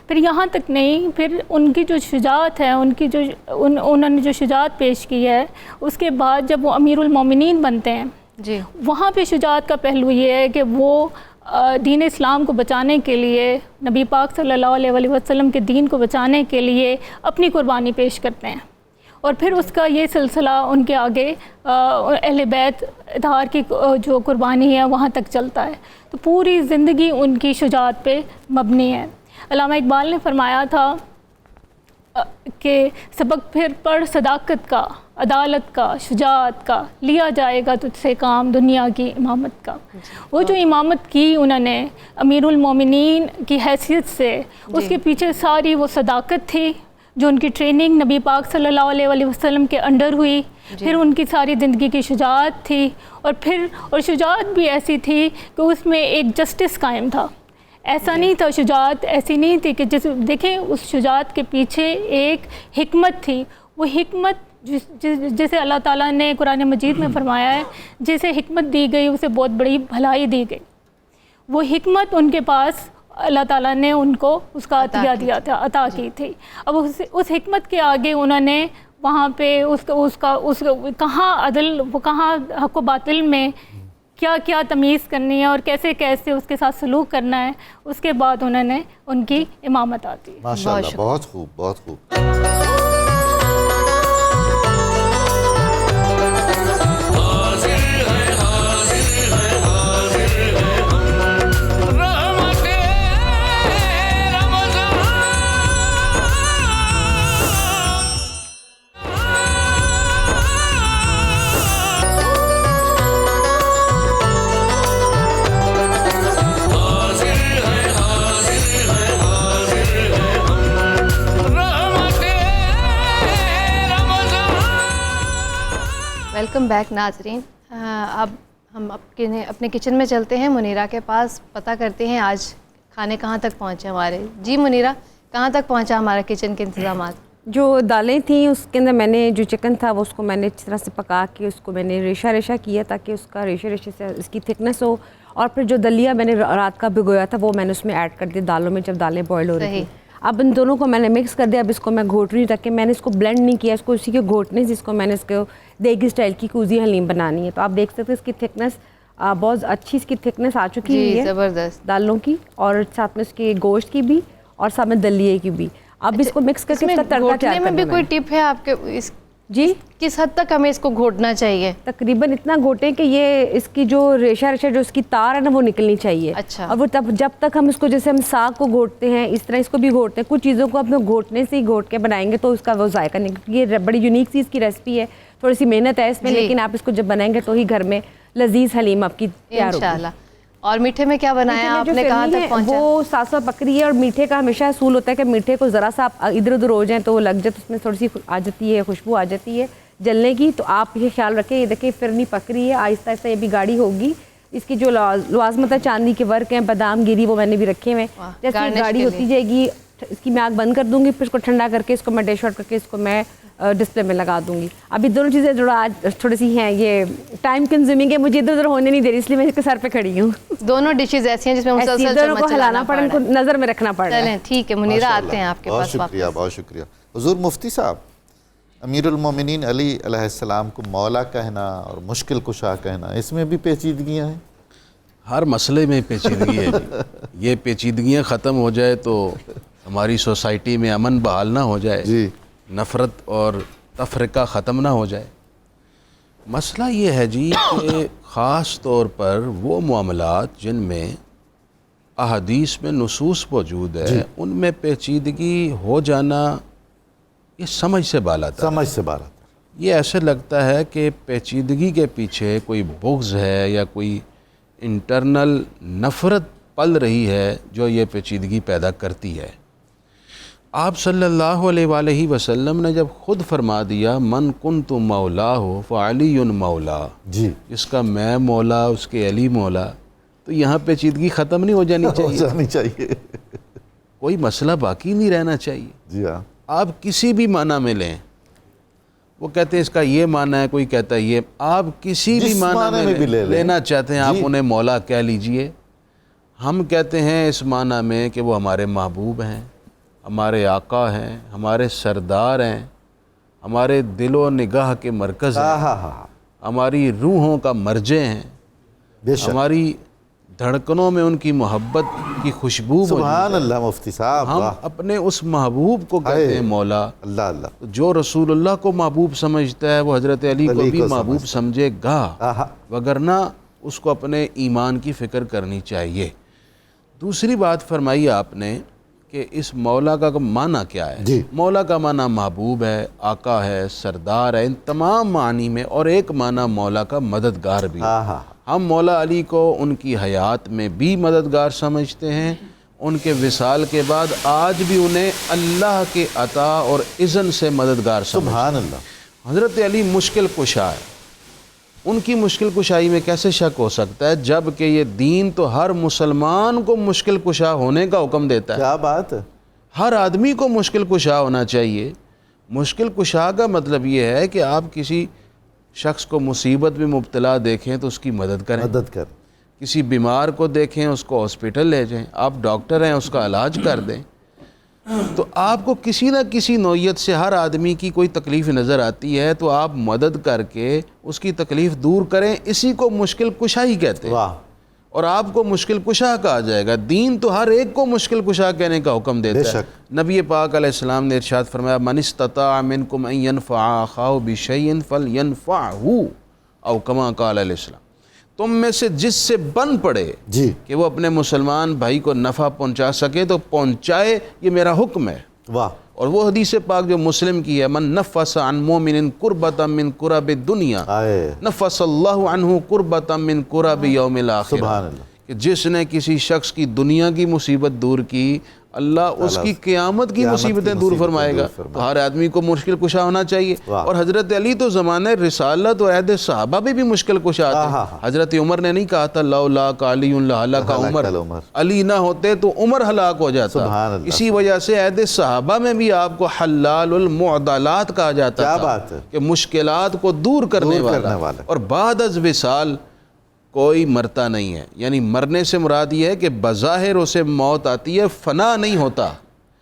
پھر یہاں تک نہیں، پھر ان کی جو شجاعت ہے، انہوں نے جو شجاعت پیش کی ہے، اس کے بعد جب وہ امیر المومنین بنتے ہیں، وہاں پہ شجاعت کا پہلو یہ ہے کہ وہ دین اسلام کو بچانے کے لیے، نبی پاک صلی اللہ علیہ وسلم کے دین کو بچانے کے لیے اپنی قربانی پیش کرتے ہیں، اور پھر اس کا یہ سلسلہ ان کے آگے اہل بیت اطہار کی جو قربانی ہے وہاں تک چلتا ہے. تو پوری زندگی ان کی شجاعت پہ مبنی ہے. علامہ اقبال نے فرمایا تھا کہ سبق پھر پڑھ صداقت کا، عدالت کا، شجاعت کا، لیا جائے گا تجھ سے کام دنیا کی امامت کا. وہ جو امامت کی انہوں نے امیر المومنین کی حیثیت سے، اس کے پیچھے ساری وہ صداقت تھی جو ان کی ٹریننگ نبی پاک صلی اللہ علیہ وسلم کے انڈر ہوئی. پھر ان کی ساری زندگی کی شجاعت تھی، اور شجاعت بھی ایسی تھی کہ اس میں ایک جسٹس قائم تھا. ایسا نہیں تھا، شجاعت ایسی نہیں تھی کہ دیکھیں اس شجاعت کے پیچھے ایک حکمت تھی. وہ حکمت جسے اللہ تعالیٰ نے قرآن مجید میں فرمایا ہے، جسے حکمت دی گئی اسے بہت بڑی بھلائی دی گئی. وہ حکمت ان کے پاس اللہ تعالیٰ نے ان کو اس کا عطیہ دیا تھا، عطا کی تھی. اب اس حکمت کے آگے انہوں نے وہاں پہ کہاں عدل، وہ کہاں حق و باطل میں کیا کیا تمیز کرنی ہے اور کیسے کیسے اس کے ساتھ سلوک کرنا ہے، اس کے بعد انہوں نے ان کی امامت آتی ہے. ماشاءاللہ، بہت خوب، بہت خوب. ویلکم بیک ناظرین. اب ہم اپنے کچن میں چلتے ہیں، منیرہ کے پاس پتہ کرتے ہیں آج کھانے کہاں تک پہنچے ہمارے. جی منیرہ، کہاں تک پہنچا ہمارا کچن کے انتظامات؟ جو دالیں تھیں اس کے اندر میں نے جو چکن تھا وہ اس کو میں نے اچھی طرح سے پکا کے اس کو میں نے ریشہ کیا تاکہ اس کا ریشے سے اس کی تھکنس ہو. اور پھر جو دلیا میں نے رات کا بھگویا تھا وہ میں نے اس میں ایڈ کر دیا دالوں میں جب دالیں بوائل ہو رہی تھیں. اب ان دونوں کو میں نے مکس کر دیا. اب اس کو میں گھوٹ رہی ہوں تاکہ میں نے اس کو بلینڈ نہیں کیا، اس کو اسی کے گھوٹنے سے اس کو میں نے اس کو دیگی اسٹائل کی کوزی حلیم بنانی ہے. تو آپ دیکھ سکتے ہیں اس کی تھکنس بہت اچھی اس کی تھکنس آ چکی ہے زبردست دالوں کی، اور ساتھ میں اس کے گوشت کی بھی اور ساتھ میں دلیے کی بھی. اب اس کو مکس کر کے اس کا تڑکا تیار کرنا ہے. میں بھی کوئی ٹپ ہے آپ کے جی؟ کس حد تک ہمیں اس کو گھوٹنا چاہیے؟ تقریباً اتنا گھوٹیں کہ یہ اس کی جو ریشہ جو اس کی تار ہے نا وہ نکلنی چاہیے. اچھا. اور وہ تب جب تک ہم اس کو جیسے ہم ساگ کو گھوٹتے ہیں اس طرح اس کو بھی گھوٹتے ہیں. کچھ چیزوں کو اپنے گھوٹنے سے ہی گھوٹ کے بنائیں گے تو اس کا وہ ذائقہ نہیں، کیونکہ یہ بڑی یونیک سی اس کی ریسپی ہے، تھوڑی سی محنت ہے اس میں، لیکن آپ اس کو جب بنائیں گے تو ہی گھر میں لذیذ حلیم آپ کی تیار ہوگی انشاءاللہ. اور میٹھے میں کیا بنایا آپ نے، کہاں تک پہنچا؟ وہ ساسا پکری ہے. اور میٹھے کا ہمیشہ اصول ہوتا ہے کہ میٹھے کو ذرا سا آپ ادھر ادھر ہو جائیں تو وہ لگ جائے، اس میں تھوڑی سی آ جاتی ہے خوشبو آ جاتی ہے جلنے کی. تو آپ یہ خیال رکھیں، یہ دیکھیں فرنی پک رہی ہے، آہستہ آہستہ یہ بھی گاڑھی ہوگی. اس کی جو لوازمت ہے چاندی کے ورک ہیں، بادام گیری وہ میں نے بھی رکھے ہوئے. جیسے یہ گاڑھی ہوتی جائے گی اس کی میں آگ بند کر دوں گی، پھر اس کو ٹھنڈا کر کے اس کو میں ڈش آؤٹ کر کے اس کو میں ڈسپلے میں لگا دوں گی. ابھی دونوں چیزیں تھوڑی سی ہیں، یہ ٹائم کنزیومنگ ہے، مجھے ادھر ادھر ہونے نہیں دے رہی، اس لیے میں اس کے سر پہ کھڑی ہوں. دونوں ڈشز ایسی ہیں جس میں مسلسل دونوں کو ہلانا پڑا، ان کو نظر میں رکھنا پڑ رہا ہے. چلیں ٹھیک ہے منیرہ، آتے ہیں آپ کے پاس. بہت شکریہ، بہت شکریہ. حضور مفتی صاحب، امیر المومنین علی علیہ السلام کو مولا کہنا اور مشکل کشا کہنا، اس میں بھی پیچیدگیاں ہیں؟ ہر مسئلے میں پیچیدگی ہے جی. یہ پیچیدگیاں ختم ہو جائے تو ہماری سوسائٹی میں امن بحال نہ ہو جائے جی، نفرت اور تفرقہ ختم نہ ہو جائے. مسئلہ یہ ہے جی کہ خاص طور پر وہ معاملات جن میں احادیث میں نصوص موجود ہے ان میں پیچیدگی ہو جانا یہ سمجھ سے بالا تر. سمجھ سے بالا تر. یہ ایسے لگتا ہے کہ پیچیدگی کے پیچھے کوئی بغض ہے یا کوئی انٹرنل نفرت پل رہی ہے جو یہ پیچیدگی پیدا کرتی ہے. آپ صلی اللہ علیہ وآلہ وسلم نے جب خود فرما دیا من کنت مولا ہو فعلی مولا، جی، جس کا میں مولا اس کے علی مولا، تو یہاں پیچیدگی ختم نہیں ہو جانی چاہیے. کوئی مسئلہ باقی نہیں رہنا چاہیے. جی ہاں. آپ کسی بھی معنی میں لیں، وہ کہتے ہیں اس کا یہ معنی ہے، کوئی کہتا ہے یہ، آپ کسی بھی معنی میں لینا چاہتے ہیں آپ انہیں مولا کہہ لیجئے. ہم کہتے ہیں اس معنی میں کہ وہ ہمارے محبوب ہیں، ہمارے آقا ہیں، ہمارے سردار ہیں، ہمارے دل و نگاہ کے مرکز ہیں، ہماری روحوں کا مرجع ہیں، ہماری دھڑکنوں میں ان کی محبت کی خوشبو موجود سبحان ہے۔ اللہ مفتی صاحب، ہم واہ، اپنے اس محبوب کو کہتے ہیں مولا۔ اللہ اللہ، جو رسول اللہ کو محبوب سمجھتا ہے وہ حضرت علی کو علی بھی کو محبوب سمجھے گا، آہا، وگرنہ اس کو اپنے ایمان کی فکر کرنی چاہیے۔ دوسری بات فرمائی آپ نے کہ اس مولا کا معنی کیا ہے؟ جی۔ مولا کا معنی محبوب ہے، آقا ہے، سردار ہے، ان تمام معنی میں، اور ایک معنی مولا کا مددگار بھی ہے۔ آہا، ہم مولا علی کو ان کی حیات میں بھی مددگار سمجھتے ہیں، ان کے وصال کے بعد آج بھی انہیں اللہ کے عطا اور اذن سے مددگار سمجھتے ہیں۔ سبحان اللہ، حضرت علی مشکل کشا ہے، ان کی مشکل کشائی میں کیسے شک ہو سکتا ہے جب کہ یہ دین تو ہر مسلمان کو مشکل کشا ہونے کا حکم دیتا ہے۔ کیا بات ہے، ہر آدمی کو مشکل کشا ہونا چاہیے۔ مشکل کشا کا مطلب یہ ہے کہ آپ کسی شخص کو مصیبت میں مبتلا دیکھیں تو اس کی مدد کریں، مدد کر، کسی بیمار کو دیکھیں اس کو ہاسپٹل لے جائیں، آپ ڈاکٹر ہیں اس کا علاج کر دیں۔ تو آپ کو کسی نہ کسی نوعیت سے ہر آدمی کی کوئی تکلیف نظر آتی ہے تو آپ مدد کر کے اس کی تکلیف دور کریں، اسی کو مشکل کشا ہی کہتے ہیں، واہ، اور آپ کو مشکل کشا کہا جائے گا۔ دین تو ہر ایک کو مشکل کشا کہنے کا حکم بے دیتا ہے۔ شک۔ نبی پاک علیہ السلام نے ارشاد فرمایا من استطاع منکم ان ينفع اخاه بشیء فلینفعه، او کما قال علیہ السلام، تم میں سے جس سے بن پڑے جی، کہ وہ اپنے مسلمان بھائی کو نفع پہنچا سکے تو پہنچائے، یہ میرا حکم ہے۔ واہ، اور وہ حدیث پاک جو مسلم کی ہے من نفس عن مومن کربۃ من کرب الدنیا آئے، نفس اللہ عنہ کربۃ من کرب یوم الآخرہ، سبحان اللہ، کہ جس نے کسی شخص کی دنیا کی مصیبت دور کی اللہ اس کی قیامت کی مصیبتیں دور فرمائے گا۔ تو ہر آدمی کو مشکل کشا ہونا چاہیے۔ واہ۔ اور حضرت علی تو زمانہ رسالت اور عہد صحابہ میں بھی مشکل کشا تھے۔ حضرت عمر نے نہیں کہا تھا لولا علی لہلک عمر، علی نہ ہوتے تو عمر ہلاک ہو جاتا۔ سبحان اللہ، اسی وجہ سے عہد صحابہ میں بھی آپ کو حلال المعضلات کہا جاتا کیا تھا، بات ہے، کہ مشکلات کو دور کرنے والا۔ اور بعد از وصال کوئی مرتا نہیں ہے، یعنی مرنے سے مراد یہ ہے کہ بظاہر اسے موت آتی ہے، فنا نہیں ہوتا۔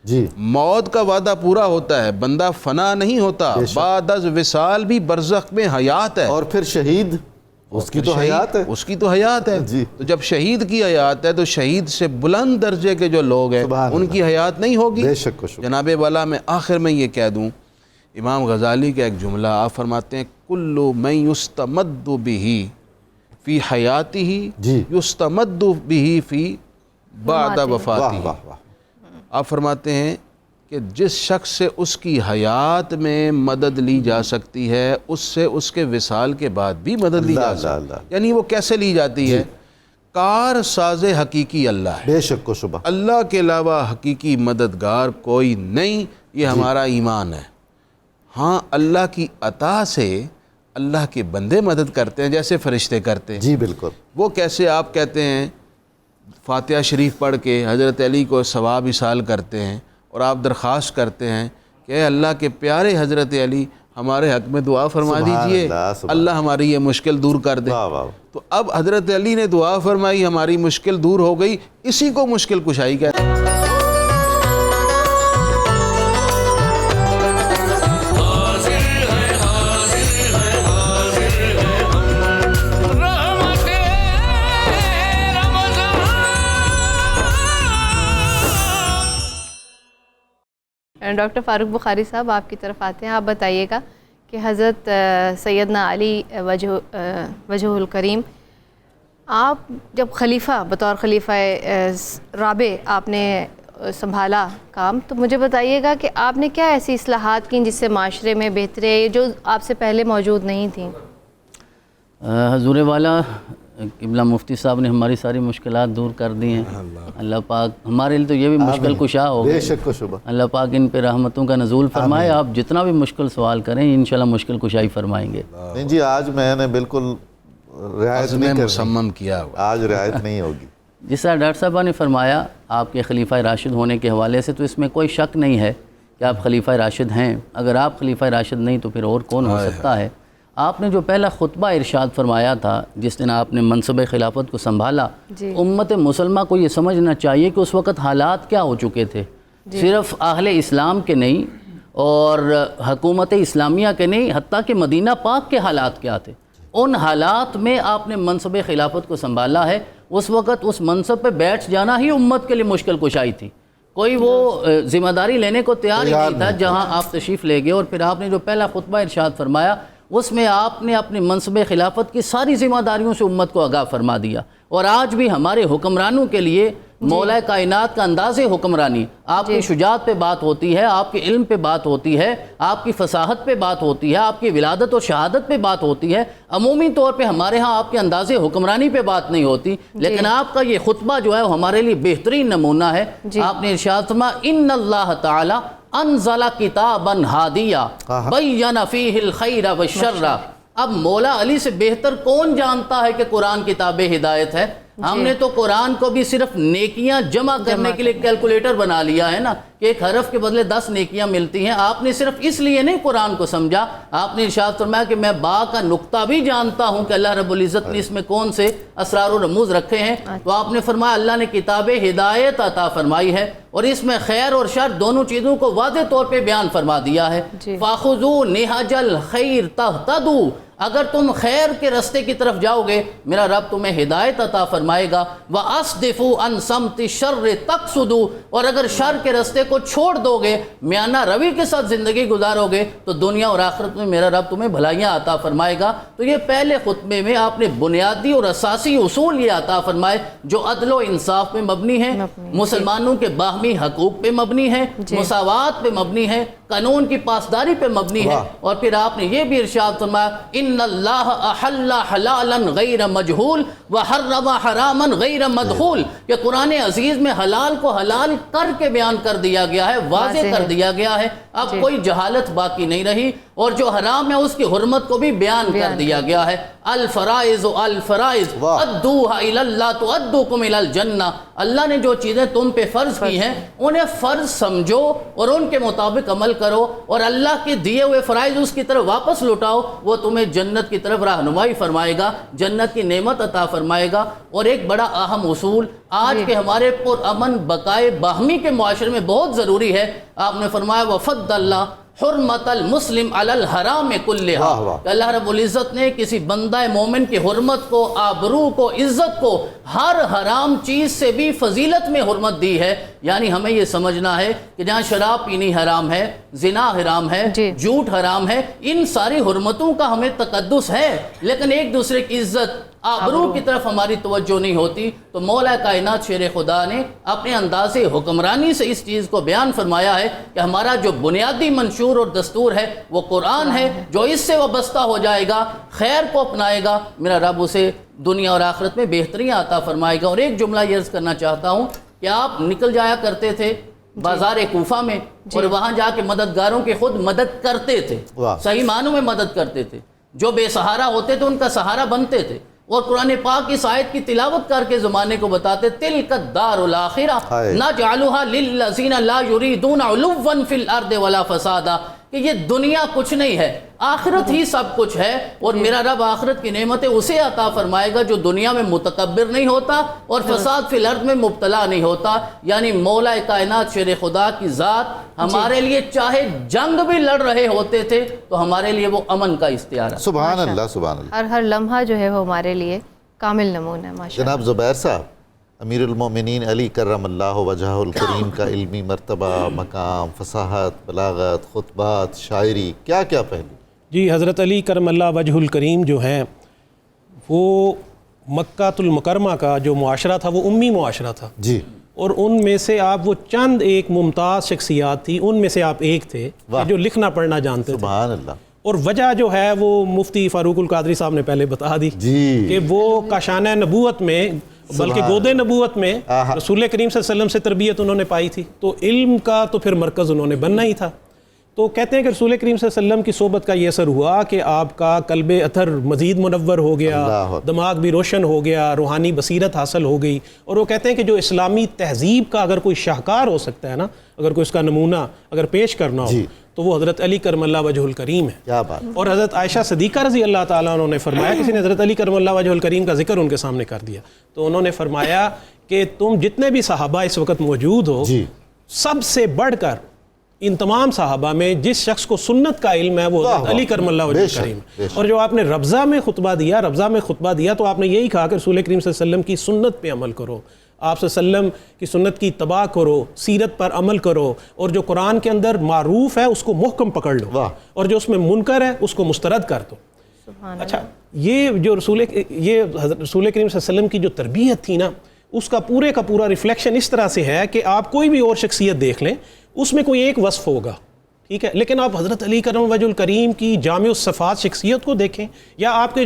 جی، موت کا وعدہ پورا ہوتا ہے، بندہ فنا نہیں ہوتا۔ بعد از وصال بھی برزخ میں حیات ہے، اور پھر شہید، اس کی تو حیات ہے، اس کی تو حیات ہے۔ جی، تو جب شہید کی حیات ہے تو شہید سے بلند درجے کے جو لوگ ہیں ان کی حیات نہیں ہوگی۔ بے شک و شک۔ جناب والا میں آخر میں یہ کہہ دوں، امام غزالی کا ایک جملہ آپ فرماتے ہیں کل من یستمد بہ فی حیاتہ جی، یستمد بہ فی بعد وفاتہ۔ واہ واہ واہ، آپ فرماتے ہیں کہ جس شخص سے اس کی حیات میں مدد لی جا سکتی ہے اس سے اس کے وصال کے بعد بھی مدد لی جا سکتی ہے۔ یعنی وہ کیسے لی جاتی ہے؟ کار ساز حقیقی اللہ ہے، بے شک و شبہ، اللہ کے علاوہ حقیقی مددگار کوئی نہیں، یہ ہمارا ایمان ہے۔ ہاں اللہ کی عطا سے اللہ کے بندے مدد کرتے ہیں جیسے فرشتے کرتے ہیں۔ جی بالکل، وہ کیسے؟ آپ کہتے ہیں فاتحہ شریف پڑھ کے حضرت علی کو ثواب ایصال کرتے ہیں اور آپ درخواست کرتے ہیں کہ اے اللہ کے پیارے حضرت علی ہمارے حق میں دعا فرما دیجئے، اللہ ہماری یہ مشکل دور کر دے۔ واہ واہ، تو اب حضرت علی نے دعا فرمائی، ہماری مشکل دور ہو گئی، اسی کو مشکل کشائی کہتے ہیں۔ ڈاکٹر فاروق بخاری صاحب آپ کی طرف آتے ہیں، آپ بتائیے گا کہ حضرت سیدنا علی وجہ الکریم، آپ جب خلیفہ بطور خلیفہ رابع آپ نے سنبھالا کام، تو مجھے بتائیے گا کہ آپ نے کیا ایسی اصلاحات کی جس سے معاشرے میں بہتری ہے جو آپ سے پہلے موجود نہیں تھیں؟ حضور والا قبلہ مفتی صاحب نے ہماری ساری مشکلات دور کر دی ہیں۔ اللہ پاک ہمارے لیے تو یہ بھی مشکل کشا ہو بے گئے، شک و شبہ، اللہ پاک ان پہ رحمتوں کا نزول فرمائے۔ آپ جتنا بھی مشکل سوال کریں انشاءاللہ مشکل کشائی فرمائیں گے۔ نہیں جی، آج میں نے بالکل رعایت نہیں کرنی، مصمم کیا ہوا، آج رعایت نہیں ہوگی۔ جس طرح ڈاکٹر صاحبہ نے فرمایا آپ کے خلیفہ راشد ہونے کے حوالے سے، تو اس میں کوئی شک نہیں ہے کہ آپ خلیفہ راشد ہیں۔ اگر آپ خلیفہ راشد نہیں تو پھر اور کون ہو سکتا ہے؟ آپ نے جو پہلا خطبہ ارشاد فرمایا تھا جس دن آپ نے منصب خلافت کو سنبھالا، امت مسلمہ کو یہ سمجھنا چاہیے کہ اس وقت حالات کیا ہو چکے تھے، صرف اہل اسلام کے نہیں اور حکومت اسلامیہ کے نہیں، حتیٰ کہ مدینہ پاک کے حالات کیا تھے۔ ان حالات میں آپ نے منصب خلافت کو سنبھالا ہے اس وقت اس منصب پہ بیٹھ جانا ہی امت کے لیے مشکل کشائی تھی. کوئی وہ ذمہ داری لینے کو تیار ہی نہیں تھا. جہاں آپ تشریف لے گئے اور پھر آپ نے جو پہلا خطبہ ارشاد فرمایا اس میں آپ نے اپنی منصب خلافت کی ساری ذمہ داریوں سے امت کو آگاہ فرما دیا. اور آج بھی ہمارے حکمرانوں کے لیے مولا کائنات کا انداز حکمرانی، آپ کی شجاعت پہ بات ہوتی ہے، آپ کے علم پہ بات ہوتی ہے، آپ کی فصاحت پہ بات ہوتی ہے، آپ کی ولادت اور شہادت پہ بات ہوتی ہے. عمومی طور پہ ہمارے ہاں آپ کے انداز حکمرانی پہ بات نہیں ہوتی، لیکن آپ کا یہ خطبہ جو ہے وہ ہمارے لیے بہترین نمونہ ہے. آپ نے ارشاد فرمایا ان اللہ تعالی انزل کتابا ہادیا بین فیہ الخیر والشر. اب مولا علی سے بہتر کون جانتا ہے کہ قرآن کتاب ہدایت ہے؟ ہم نے تو قرآن کو بھی صرف نیکیاں جمع کرنے کے لیے کیلکولیٹر بنا لیا ہے نا کہ ایک حرف کے بدلے 10 نیکیاں ملتی ہیں. آپ نے صرف اس لیے نہیں قرآن کو سمجھا، آپ نے ارشاد فرمایا کہ میں با کا نقطہ بھی جانتا ہوں کہ اللہ رب العزت نے اس میں کون سے اسرار و رموز رکھے ہیں. تو آپ نے فرمایا اللہ نے کتاب ہدایت عطا فرمائی ہے اور اس میں خیر اور شر دونوں چیزوں کو واضح طور پہ بیان فرما دیا ہے. فَخُذُوا نِهَجَ الْخَيْرِ تَهْتَدُوا، اگر تم خیر کے رستے کی طرف جاؤ گے میرا رب تمہیں ہدایت عطا فرمائے گا. وَأَصْدِفُوا عَنْ سَمْتِ الشَّرِّ تَقْصُدُوا، اور اگر شر کے رستے کو چھوڑ دو گے، میانہ روی کے ساتھ زندگی گزارو گے تو دنیا اور آخرت میں میرا رب تمہیں بھلائیاں عطا فرمائے گا. تو یہ پہلے خطبے میں آپ نے بنیادی اور اساسی اصول یہ عطا فرمائے جو عدل و انصاف پہ مبنی ہے، مسلمانوں کے باہمی حقوق پہ مبنی ہے، مساوات پہ مبنی ہے، قانون کی پاسداری پہ مبنی ہے. اور پھر آپ نے یہ بھی ارشاد فرمایا ان اللہ احل حلالا غیر مجہول وحرم حراما غیر مدخول، کہ قرآن عزیز میں حلال کو حلال کر کے بیان کر دیا گیا ہے، واضح کر دیا گیا ہے. اب کوئی جہالت باقی نہیں رہی، اور جو حرام ہے اس کی حرمت کو بھی بیان کر دیا گیا ہے. الفرائض الفرائض ادوها الی اللہ تؤدوکم الی الجنہ، اللہ نے جو چیزیں تم پہ فرض کی ہیں انہیں فرض سمجھو اور ان کے مطابق عمل کرو، اور اللہ کے دیے ہوئے فرائض اس کی طرف واپس لوٹاؤ، وہ تمہیں جنت کی طرف رہنمائی فرمائے گا، جنت کی نعمت عطا فرمائے گا. اور ایک بڑا اہم اصول آج کے ہمارے پرامن بقائے باہمی کے معاشرے میں بہت ضروری ہے. آپ نے فرمایا وفضل اللہ حرمت المسلم علی الحرام کلہا، کہ اللہ رب العزت نے کسی بندہ مومن کی حرمت کو، آبرو کو، عزت کو ہر حرام چیز سے بھی فضیلت میں حرمت دی ہے. یعنی ہمیں یہ سمجھنا ہے کہ جہاں شراب پینی حرام ہے، زنا حرام ہے، جھوٹ حرام ہے، ان ساری حرمتوں کا ہمیں تقدس ہے، لیکن ایک دوسرے کی عزت آبرو کی طرف ہماری توجہ نہیں ہوتی. تو مولا کائنات شیر خدا نے اپنے انداز حکمرانی سے اس چیز کو بیان فرمایا ہے کہ ہمارا جو بنیادی منشور اور دستور ہے وہ قرآن ہے. جو اس سے وابستہ ہو جائے گا، خیر کو اپنائے گا، میرا رب اسے دنیا اور آخرت میں بہتریاں عطا فرمائے گا. اور ایک جملہ یہ عرض کرنا چاہتا ہوں کہ آپ نکل جایا کرتے تھے بازار کوفہ میں اور وہاں جا کے مددگاروں کی خود مدد کرتے تھے، صحیح معنوں میں مدد کرتے تھے. جو بے سہارا ہوتے تھے ان کا سہارا بنتے تھے، اور قرآن پاک اس آیت کی تلاوت کر کے زمانے کو بتاتے تلک الدار الاخرہ نجعلها للذین لا یریدون علوا فی الارض ولا فسادا، کہ یہ دنیا کچھ نہیں ہے، آخرت ہی سب کچھ ہے. اور میرا رب آخرت کی نعمتیں اسے عطا فرمائے گا جو دنیا میں متکبر نہیں ہوتا اور فساد فی الارض میں مبتلا نہیں ہوتا. یعنی مولا کائنات شیر خدا کی ذات ہمارے لیے چاہے جنگ بھی لڑ رہے ہوتے تھے تو ہمارے لیے وہ امن کا اختیار ہے. سبحان اللہ سبحان اللہ. ہر لمحہ جو ہے وہ ہمارے لیے کامل نمونہ ہے. ماشاء اللہ. جناب زبیر صاحب، امیر المومنین علی کرم اللہ وجہہ الکریم کا علمی مرتبہ، مقام، فصاحت، بلاغت، خطبات، شاعری، کیا کیا پہلو؟ جی، حضرت علی کرم اللہ وجہ الکریم جو ہیں وہ مکہ المکرمہ کا جو معاشرہ تھا وہ امی معاشرہ تھا جی، اور ان میں سے آپ وہ چند ایک ممتاز شخصیات تھی، ان میں سے آپ ایک تھے جو لکھنا پڑھنا جانتے تھے. سبحان اللہ. اور وجہ جو ہے وہ مفتی فاروق القادری صاحب نے پہلے بتا دی کہ وہ کاشانہ نبوت میں بلکہ گودے نبوت میں رسول کریم صلی اللہ علیہ وسلم سے تربیت انہوں نے پائی تھی، تو علم کا تو پھر مرکز انہوں نے بننا ہی تھا. تو کہتے ہیں کہ رسول کریم صلی اللہ علیہ وسلم کی صحبت کا یہ اثر ہوا کہ آپ کا قلب اطہر مزید منور ہو گیا، دماغ بھی روشن ہو گیا، روحانی بصیرت حاصل ہو گئی. اور وہ کہتے ہیں کہ جو اسلامی تہذیب کا اگر کوئی شاہکار ہو سکتا ہے نا، اگر کوئی اس کا نمونہ اگر پیش کرنا ہو تو وہ حضرت علی کرم اللہ وجہ الکریم ہے. کیا بات. اور حضرت عائشہ صدیقہ رضی اللہ تعالیٰ عنہ نے فرمایا، کسی نے حضرت علی کرم اللہ وجہ الکریم کا ذکر ان کے سامنے کر دیا تو انہوں نے فرمایا کہ تم جتنے بھی صحابہ اس وقت موجود ہو، سب سے بڑھ کر ان تمام صحابہ میں جس شخص کو سنت کا علم ہے وہ حضرت علی کرم اللہ وجہ کریم. اور جو آپ نے ربضہ میں خطبہ دیا تو آپ نے یہی کہا کہ رسول کریم صلی اللہ علیہ وسلم کی سنت پہ عمل کرو, آپ صلی اللہ علیہ وسلم کی سنت کی اتباع کرو, سیرت پر عمل کرو, اور جو قرآن کے اندر معروف ہے اس کو محکم پکڑ لو, اور جو اس میں منکر ہے اس کو مسترد کر دو. اچھا, یہ جو رسول کریم صلی اللہ علیہ وسلم کی جو تربیت تھی نا, اس کا پورا ریفلیکشن اس طرح سے ہے کہ آپ کوئی بھی اور شخصیت دیکھ لیں اس میں کوئی ایک وصف ہوگا, ٹھیک ہے, لیکن آپ حضرت علی کرم وجہ الکریم کی جامع الصفات شخصیت کو دیکھیں, یا آپ کے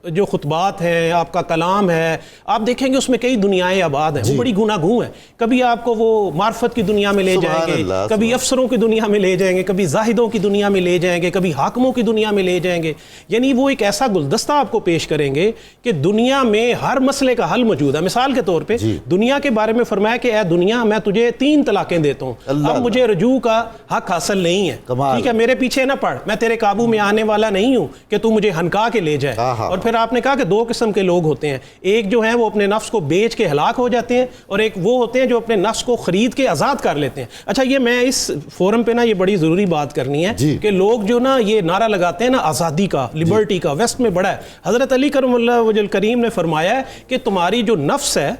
جو خطبات ہیں, آپ کا کلام ہے, آپ دیکھیں گے اس میں کئی دنیائیں آباد ہیں, وہ بڑی گوناگوں ہیں. کبھی آپ کو وہ معرفت کی دنیا میں لے جائیں گے, کبھی افسروں کی دنیا میں لے جائیں گے, کبھی زاہدوں کی دنیا میں لے جائیں گے, کبھی حاکموں کی دنیا میں لے جائیں گے. یعنی وہ ایک ایسا گلدستہ آپ کو پیش کریں گے کہ دنیا میں ہر مسئلے کا حل موجود ہے. مثال کے طور پہ دنیا کے بارے میں فرمایا کہ اے دنیا, میں تجھے 3 طلاقیں دیتا ہوں, اب مجھے رجوع کا حق حاصل نہیں ہے, ٹھیک ہے, میرے پیچھے نہ پڑ, میں تیرے قابو میں آنے والا نہیں ہوں کہ تو مجھے ہنکا کے لے جائے. اور پھر آپ نے کہا کہ 2 قسم کے لوگ ہوتے ہیں, ایک جو ہیں وہ اپنے نفس کو بیچ کے ہلاک ہو جاتے ہیں, اور ایک وہ ہوتے ہیں جو اپنے نفس کو خرید کے آزاد کر لیتے ہیں. اچھا, یہ میں اس فورم پہ نا یہ بڑی ضروری بات کرنی ہے کہ لوگ جو نا یہ نعرہ لگاتے ہیں نا آزادی کا, لبرٹی کا, ویسٹ میں بڑا ہے. حضرت علی کرم اللہ وجہ الکریم نے فرمایا ہے کہ تمہاری جو نفس ہے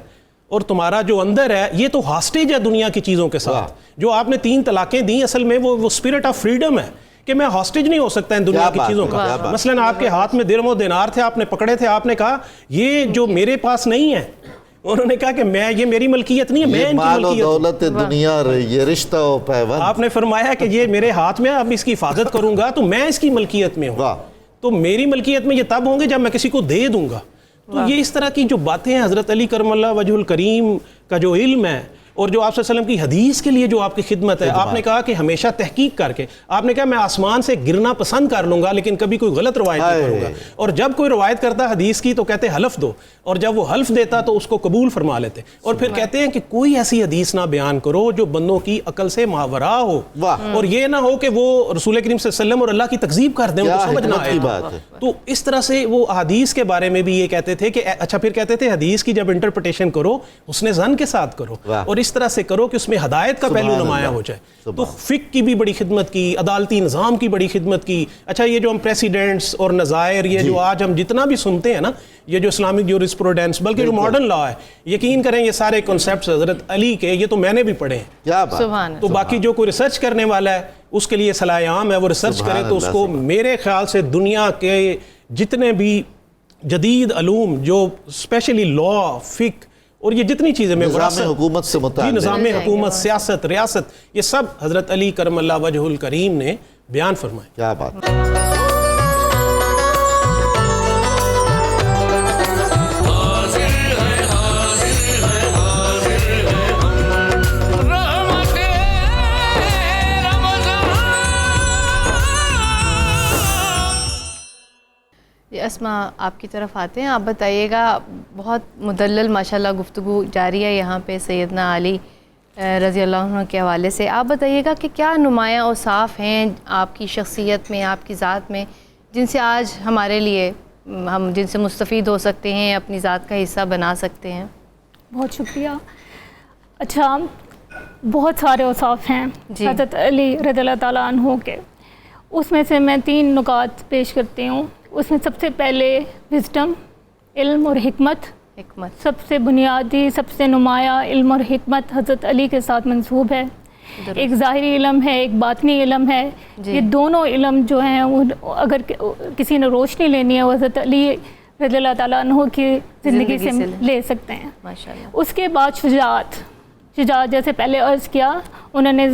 اور تمہارا جو اندر ہے یہ تو ہاسٹیج ہے دنیا کی چیزوں کے ساتھ. جو آپ نے 3 طلاقیں دی اصل میں وہ اسپرٹ آف فریڈم ہے کہ میں ہاسٹیج نہیں ہو سکتا ان دنیا کی چیزوں کا. مثلا آپ کے ہاتھ میں درہم و دینار تھے, آپ نے پکڑے تھے, آپ نے کہا یہ جو میرے پاس نہیں ہے, انہوں نے کہا کہ یہ میری ملکیت نہیں ہے, میں ان کی ملکیت دولت دنیا یہ رشتہ و پیوند. آپ نے فرمایا کہ یہ میرے ہاتھ میں, اب اس کی حفاظت کروں گا تو میں اس کی ملکیت میں ہوں, تو میری ملکیت میں یہ تب ہوں گے جب میں کسی کو دے دوں گا. تو یہ اس طرح کی جو باتیں ہیں حضرت علی کرم اللہ وجہ الکریم کا جو علم ہے, اور جو آپ صلی اللہ علیہ وسلم کی حدیث کے لیے جو آپ کی خدمت ہے, آپ نے کہا کہ ہمیشہ تحقیق کر کے, آپ نے کہا میں آسمان سے گرنا پسند کر لوں گا لیکن کبھی کوئی غلط روایت نہیں کروں گا. اور جب کوئی روایت کرتا حدیث کی تو کہتے حلف دو, اور جب وہ حلف دیتا تو اس کو قبول فرما لیتے. اور پھر کہتے ہیں کہ کوئی ایسی حدیث نہ بیان کرو جو بندوں کی عقل سے ماورا ہو, اور یہ نہ ہو کہ وہ رسول کریم صلی اللہ علیہ وسلم اور اللہ کی تکذیب کر دیں, ان کو سمجھ نہ آئے. تو اس طرح سے وہ حدیث کے بارے میں بھی یہ کہتے تھے کہ اچھا, پھر کہتے تھے حدیث کی جب انٹرپریٹیشن کرو حسن ظن کے ساتھ کرو, اور اس طرح سے کرو کہ اس میں ہدایت کا پہلو نمایاں ہو جائے. تو فقہ کی بھی بڑی خدمت کی, عدالتی نظام کی بڑی خدمت کی. اچھا, یہ جو ہم پریسیڈنٹس اور نظائر, یہ جو آج ہم جتنا بھی سنتے ہیں نا, یہ جو اسلامک جورسپروڈنس بلکہ جو ماڈرن لا ہے, یقین کریں یہ سارے کنسیپٹس حضرت علی کے, یہ تو میں نے بھی پڑھے ہیں. تو باقی جو کوئی ریسرچ کرنے والا ہے اس کے لیے صلاح عام ہے, وہ ریسرچ کرے تو اس کو میرے خیال سے دنیا کے جتنے بھی جدید علوم جو اسپیشلی لا, فقہ اور یہ جتنی چیزیں میں نظام حکومت سے متعلق, نظام حکومت, سیاست, ریاست, یہ سب حضرت علی کرم اللہ وجہ الکریم نے بیان فرمائے. کیا بات ہے. اسما, آپ کی طرف آتے ہیں, آپ بتائیے گا, بہت مدلل ماشاءاللہ گفتگو جاری ہے یہاں پہ سیدنا علی رضی اللہ عنہ کے حوالے سے. آپ بتائیے گا کہ کیا نمایاں اوصاف ہیں آپ کی شخصیت میں, آپ کی ذات میں, جن سے آج ہمارے لیے ہم جن سے مستفید ہو سکتے ہیں, اپنی ذات کا حصہ بنا سکتے ہیں؟ بہت شکریہ. اچھا, بہت سارے اوصاف ہیں حضرت علی رضی اللہ تعالیٰ عنہ کے, اس میں سے میں 3 نکات پیش کرتی ہوں. اس میں سب سے پہلے وزڈم, علم اور حکمت. سب سے بنیادی, سب سے نمایاں علم اور حکمت حضرت علی کے ساتھ منسوب ہے. ایک ظاہری علم ہے, ایک باطنی علم ہے. یہ دونوں علم جو ہیں اگر کسی نے روشنی لینی ہے وہ حضرت علی رضی اللہ تعالیٰ عنہ کی زندگی سے لے سکتے ہیں. اس کے بعد شجاعت, جیسے پہلے عرض کیا, انہوں نے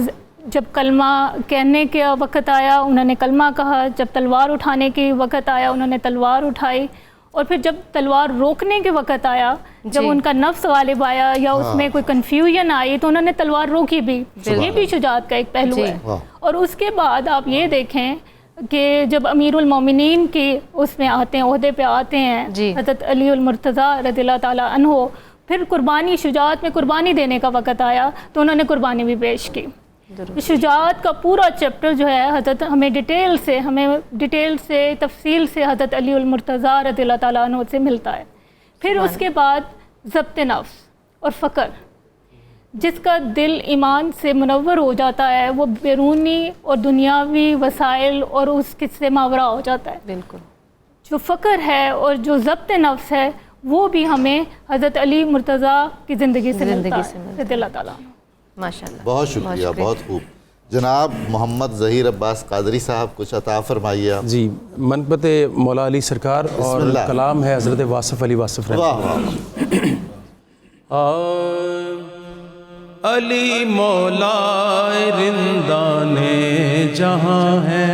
جب کلمہ کہنے کے وقت آیا انہوں نے کلمہ کہا, جب تلوار اٹھانے کے وقت آیا انہوں نے تلوار اٹھائی, اور پھر جب تلوار روکنے کے وقت آیا, جب ان کا نفس غالب آیا یا اس میں کوئی کنفیوژن آئی تو انہوں نے تلوار روکی بھی. یہ بھی شجاعت کا ایک پہلو ہے. اور اس کے بعد آپ یہ دیکھیں کہ جب امیر المومنین کی اس میں آتے ہیں, عہدے پہ آتے ہیں حضرت علی المرتضیٰ رضی اللہ تعالیٰ عنہ, پھر قربانی, شجاعت میں قربانی دینے کا وقت آیا تو انہوں نے قربانی بھی پیش کی. شجاعت کا پورا چیپٹر جو ہے حضرت ہمیں ڈیٹیل سے تفصیل سے حضرت علی المرتضیٰ رضی اللہ تعالیٰ عنہ سے ملتا ہے. پھر اس کے بعد ضبط نفس اور فقر. جس کا دل ایمان سے منور ہو جاتا ہے وہ بیرونی اور دنیاوی وسائل اور اس کے سے ماورا ہو جاتا ہے. بالکل. جو فقر ہے اور جو ضبط نفس ہے وہ بھی ہمیں حضرت علی مرتضیٰ کی زندگی سے ملتا ہے رضی اللہ تعالیٰ. ماشاء اللہ. بہت شکریہ، بہت خوب. جناب محمد ظہیر عباس قادری صاحب کچھ عطا فرمائیے آپ. جی، منقبت مولا علی سرکار اور کلام ہے حضرت واصف علی واصف رحمۃ علی مولا رندان جہاں ہے،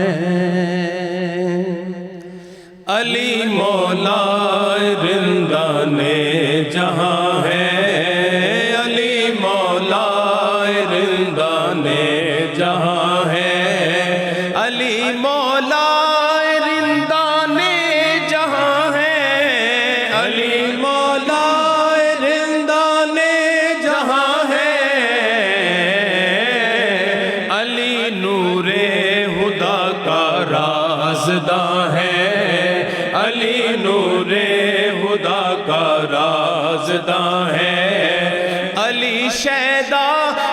علی مولا رندان جہاں ہے، علی مولا رندان جہاں ہے، علی مولا رندان جہاں ہے، علی مولا رندان جہاں ہے، علی نور خدا کا رازداں ہے، علی نور خدا کا رازداں ہے، علی شیدا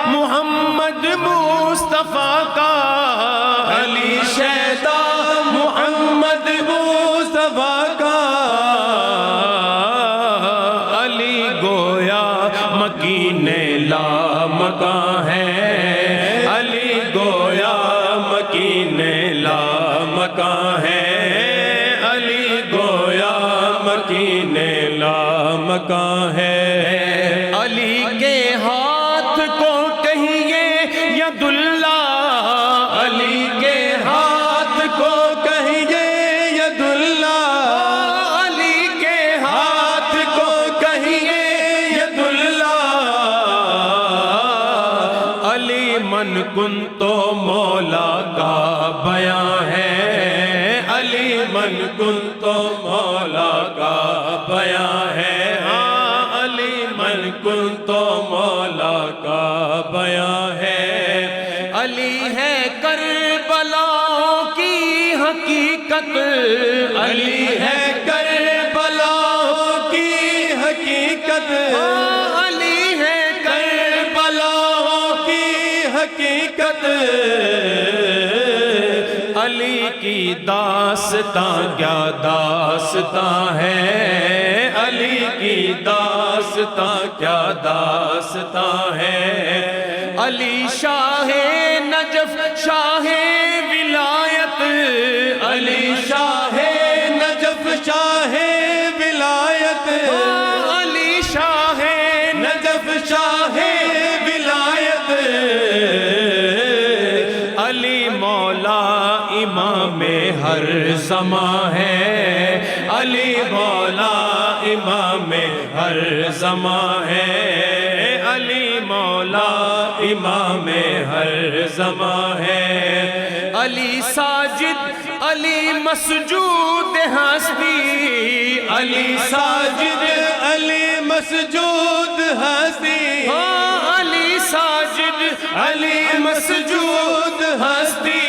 محمد مصطفیٰ کا، علی شیدا محمد مصطفیٰ کا، علی گویا مکین لامکاں ہے، علی گویا مکین لامکاں ہے، علی گویا مکین لامکاں ہے، علی کے ہاتھ کو کہیے ید اللہ، علی کے ہاتھ کو کہیے ید اللہ، علی کے ہاتھ کو کہیے ید اللہ، علی من کن تو مولا کا بیان ہے، علی من کن تو مولا کا بیان ہے، ہاں علی من کن تو مولا کا بیان ہے، علی ہے کربلا کی حقیقت، علی ہے کربلا کی حقیقت، علی ہے کربلا کی حقیقت، علی کی داستان کیا داستان ہے، علی کی داستان کیا داستان ہے، علی شاہ نجف شاہ ولایت، علی شاہ نجف شاہ ولایت، علی شاہ نجف شاہ ولایت، علی مولا امام ہر زمان ہے، علی مولا امام ہر زمان ہے، علی مولا امام ہر زمان ہے، علی ساجد علی مسجود ہستی، علی ساجد علی مسجود ہستی، علی ساجد علی مسجود ہستی،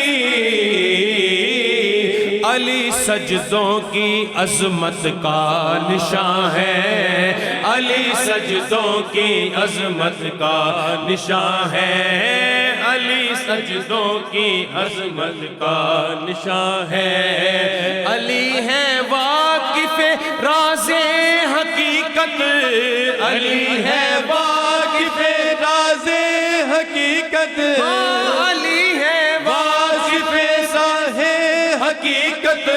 علی سجدوں کی عظمت کا نشان ہے، علی سجدوں کی عظمت کا نشان ہے، علی سجدوں کی عظمت کا نشان ہے، علی ہے واقف راز حقیقت، علی ہے واقف راز حقیقت، علی ہے واقف راز حقیقت،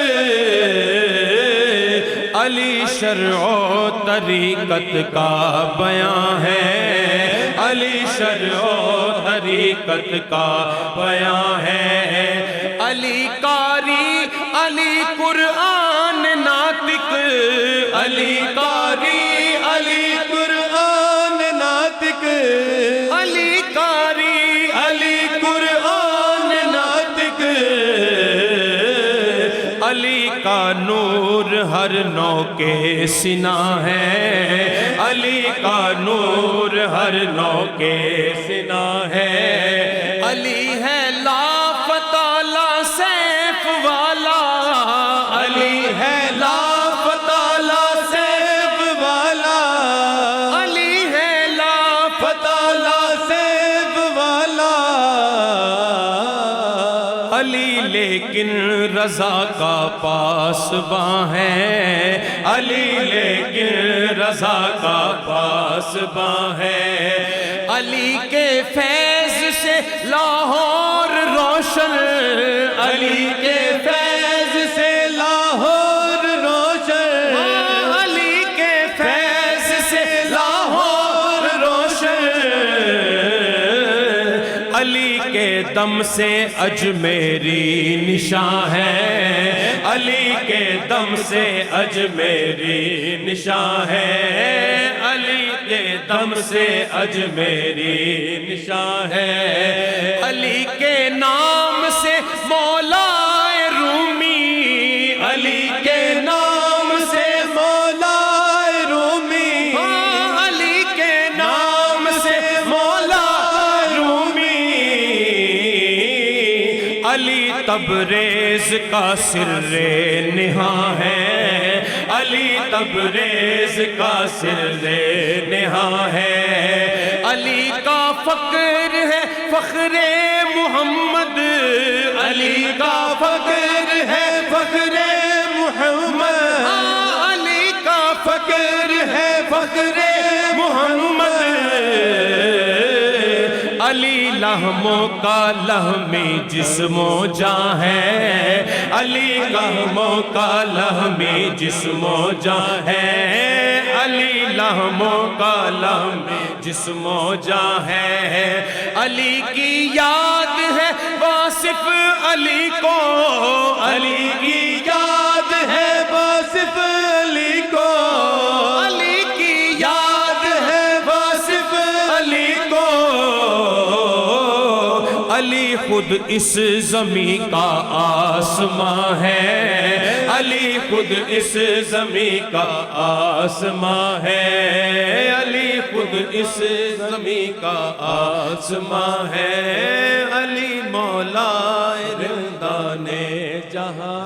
علی شرع و طریقت کا بیان ہے، علی شرع و طریقت کا بیان ہے، علی قاری علی قرآن ناطق، علی قاری علی قرآن ناطق، علی قاری علی قرآن ناطق، علی کا نور ہر نو کے سنا ہے، علی کا نور ہر نو کے سنا ہے، علی ہے لافتہ لا سیف والا، علی ہے لافتہ لا سیف والا، علی ہے لافتہ لا لیکن رضا کا پاسباں ہے، علی لیکن رضا کا پاسباں ہے، علی کے فیض سے لاہور روشن، علی کے فیض سے لاہور روشن، علی کے فیض سے لاہور روشن، علی کے دم سے اجمیری نشاں ہے، علی کے دم سے اجمیری نشاں ہے، علی کے دم سے اجمیری نشاں ہے، علی کے نام سے مولا رومی، علی کے نام سے مولا رومی، علی کے نام سے مولا رومی، علی تبریز کا سر نہاں ہے، علی تبریز کا سر نہاں ہے، علی کا فخر ہے فخر محمد، علی کا فخر ہے فخر محمد، علی کا فخر ہے فخر محمد، علی لہموں کا لہمی جسم و جاں ہے، علی لہموں کا لہمی جسم و جاں ہے، علی لہموں کا لہمی جسم و جاں ہے، علی کی یاد ہے واصف علی کو، علی کی یاد ہے واصف علی کو، علی کی یاد ہے واصف علی کو، علی خود اس زمین کا آسمان ہے، علی خود اس زمین کا آسمان ہے، علی خود اس زمین کا آسمان ہے، علی مولا رندان جہاں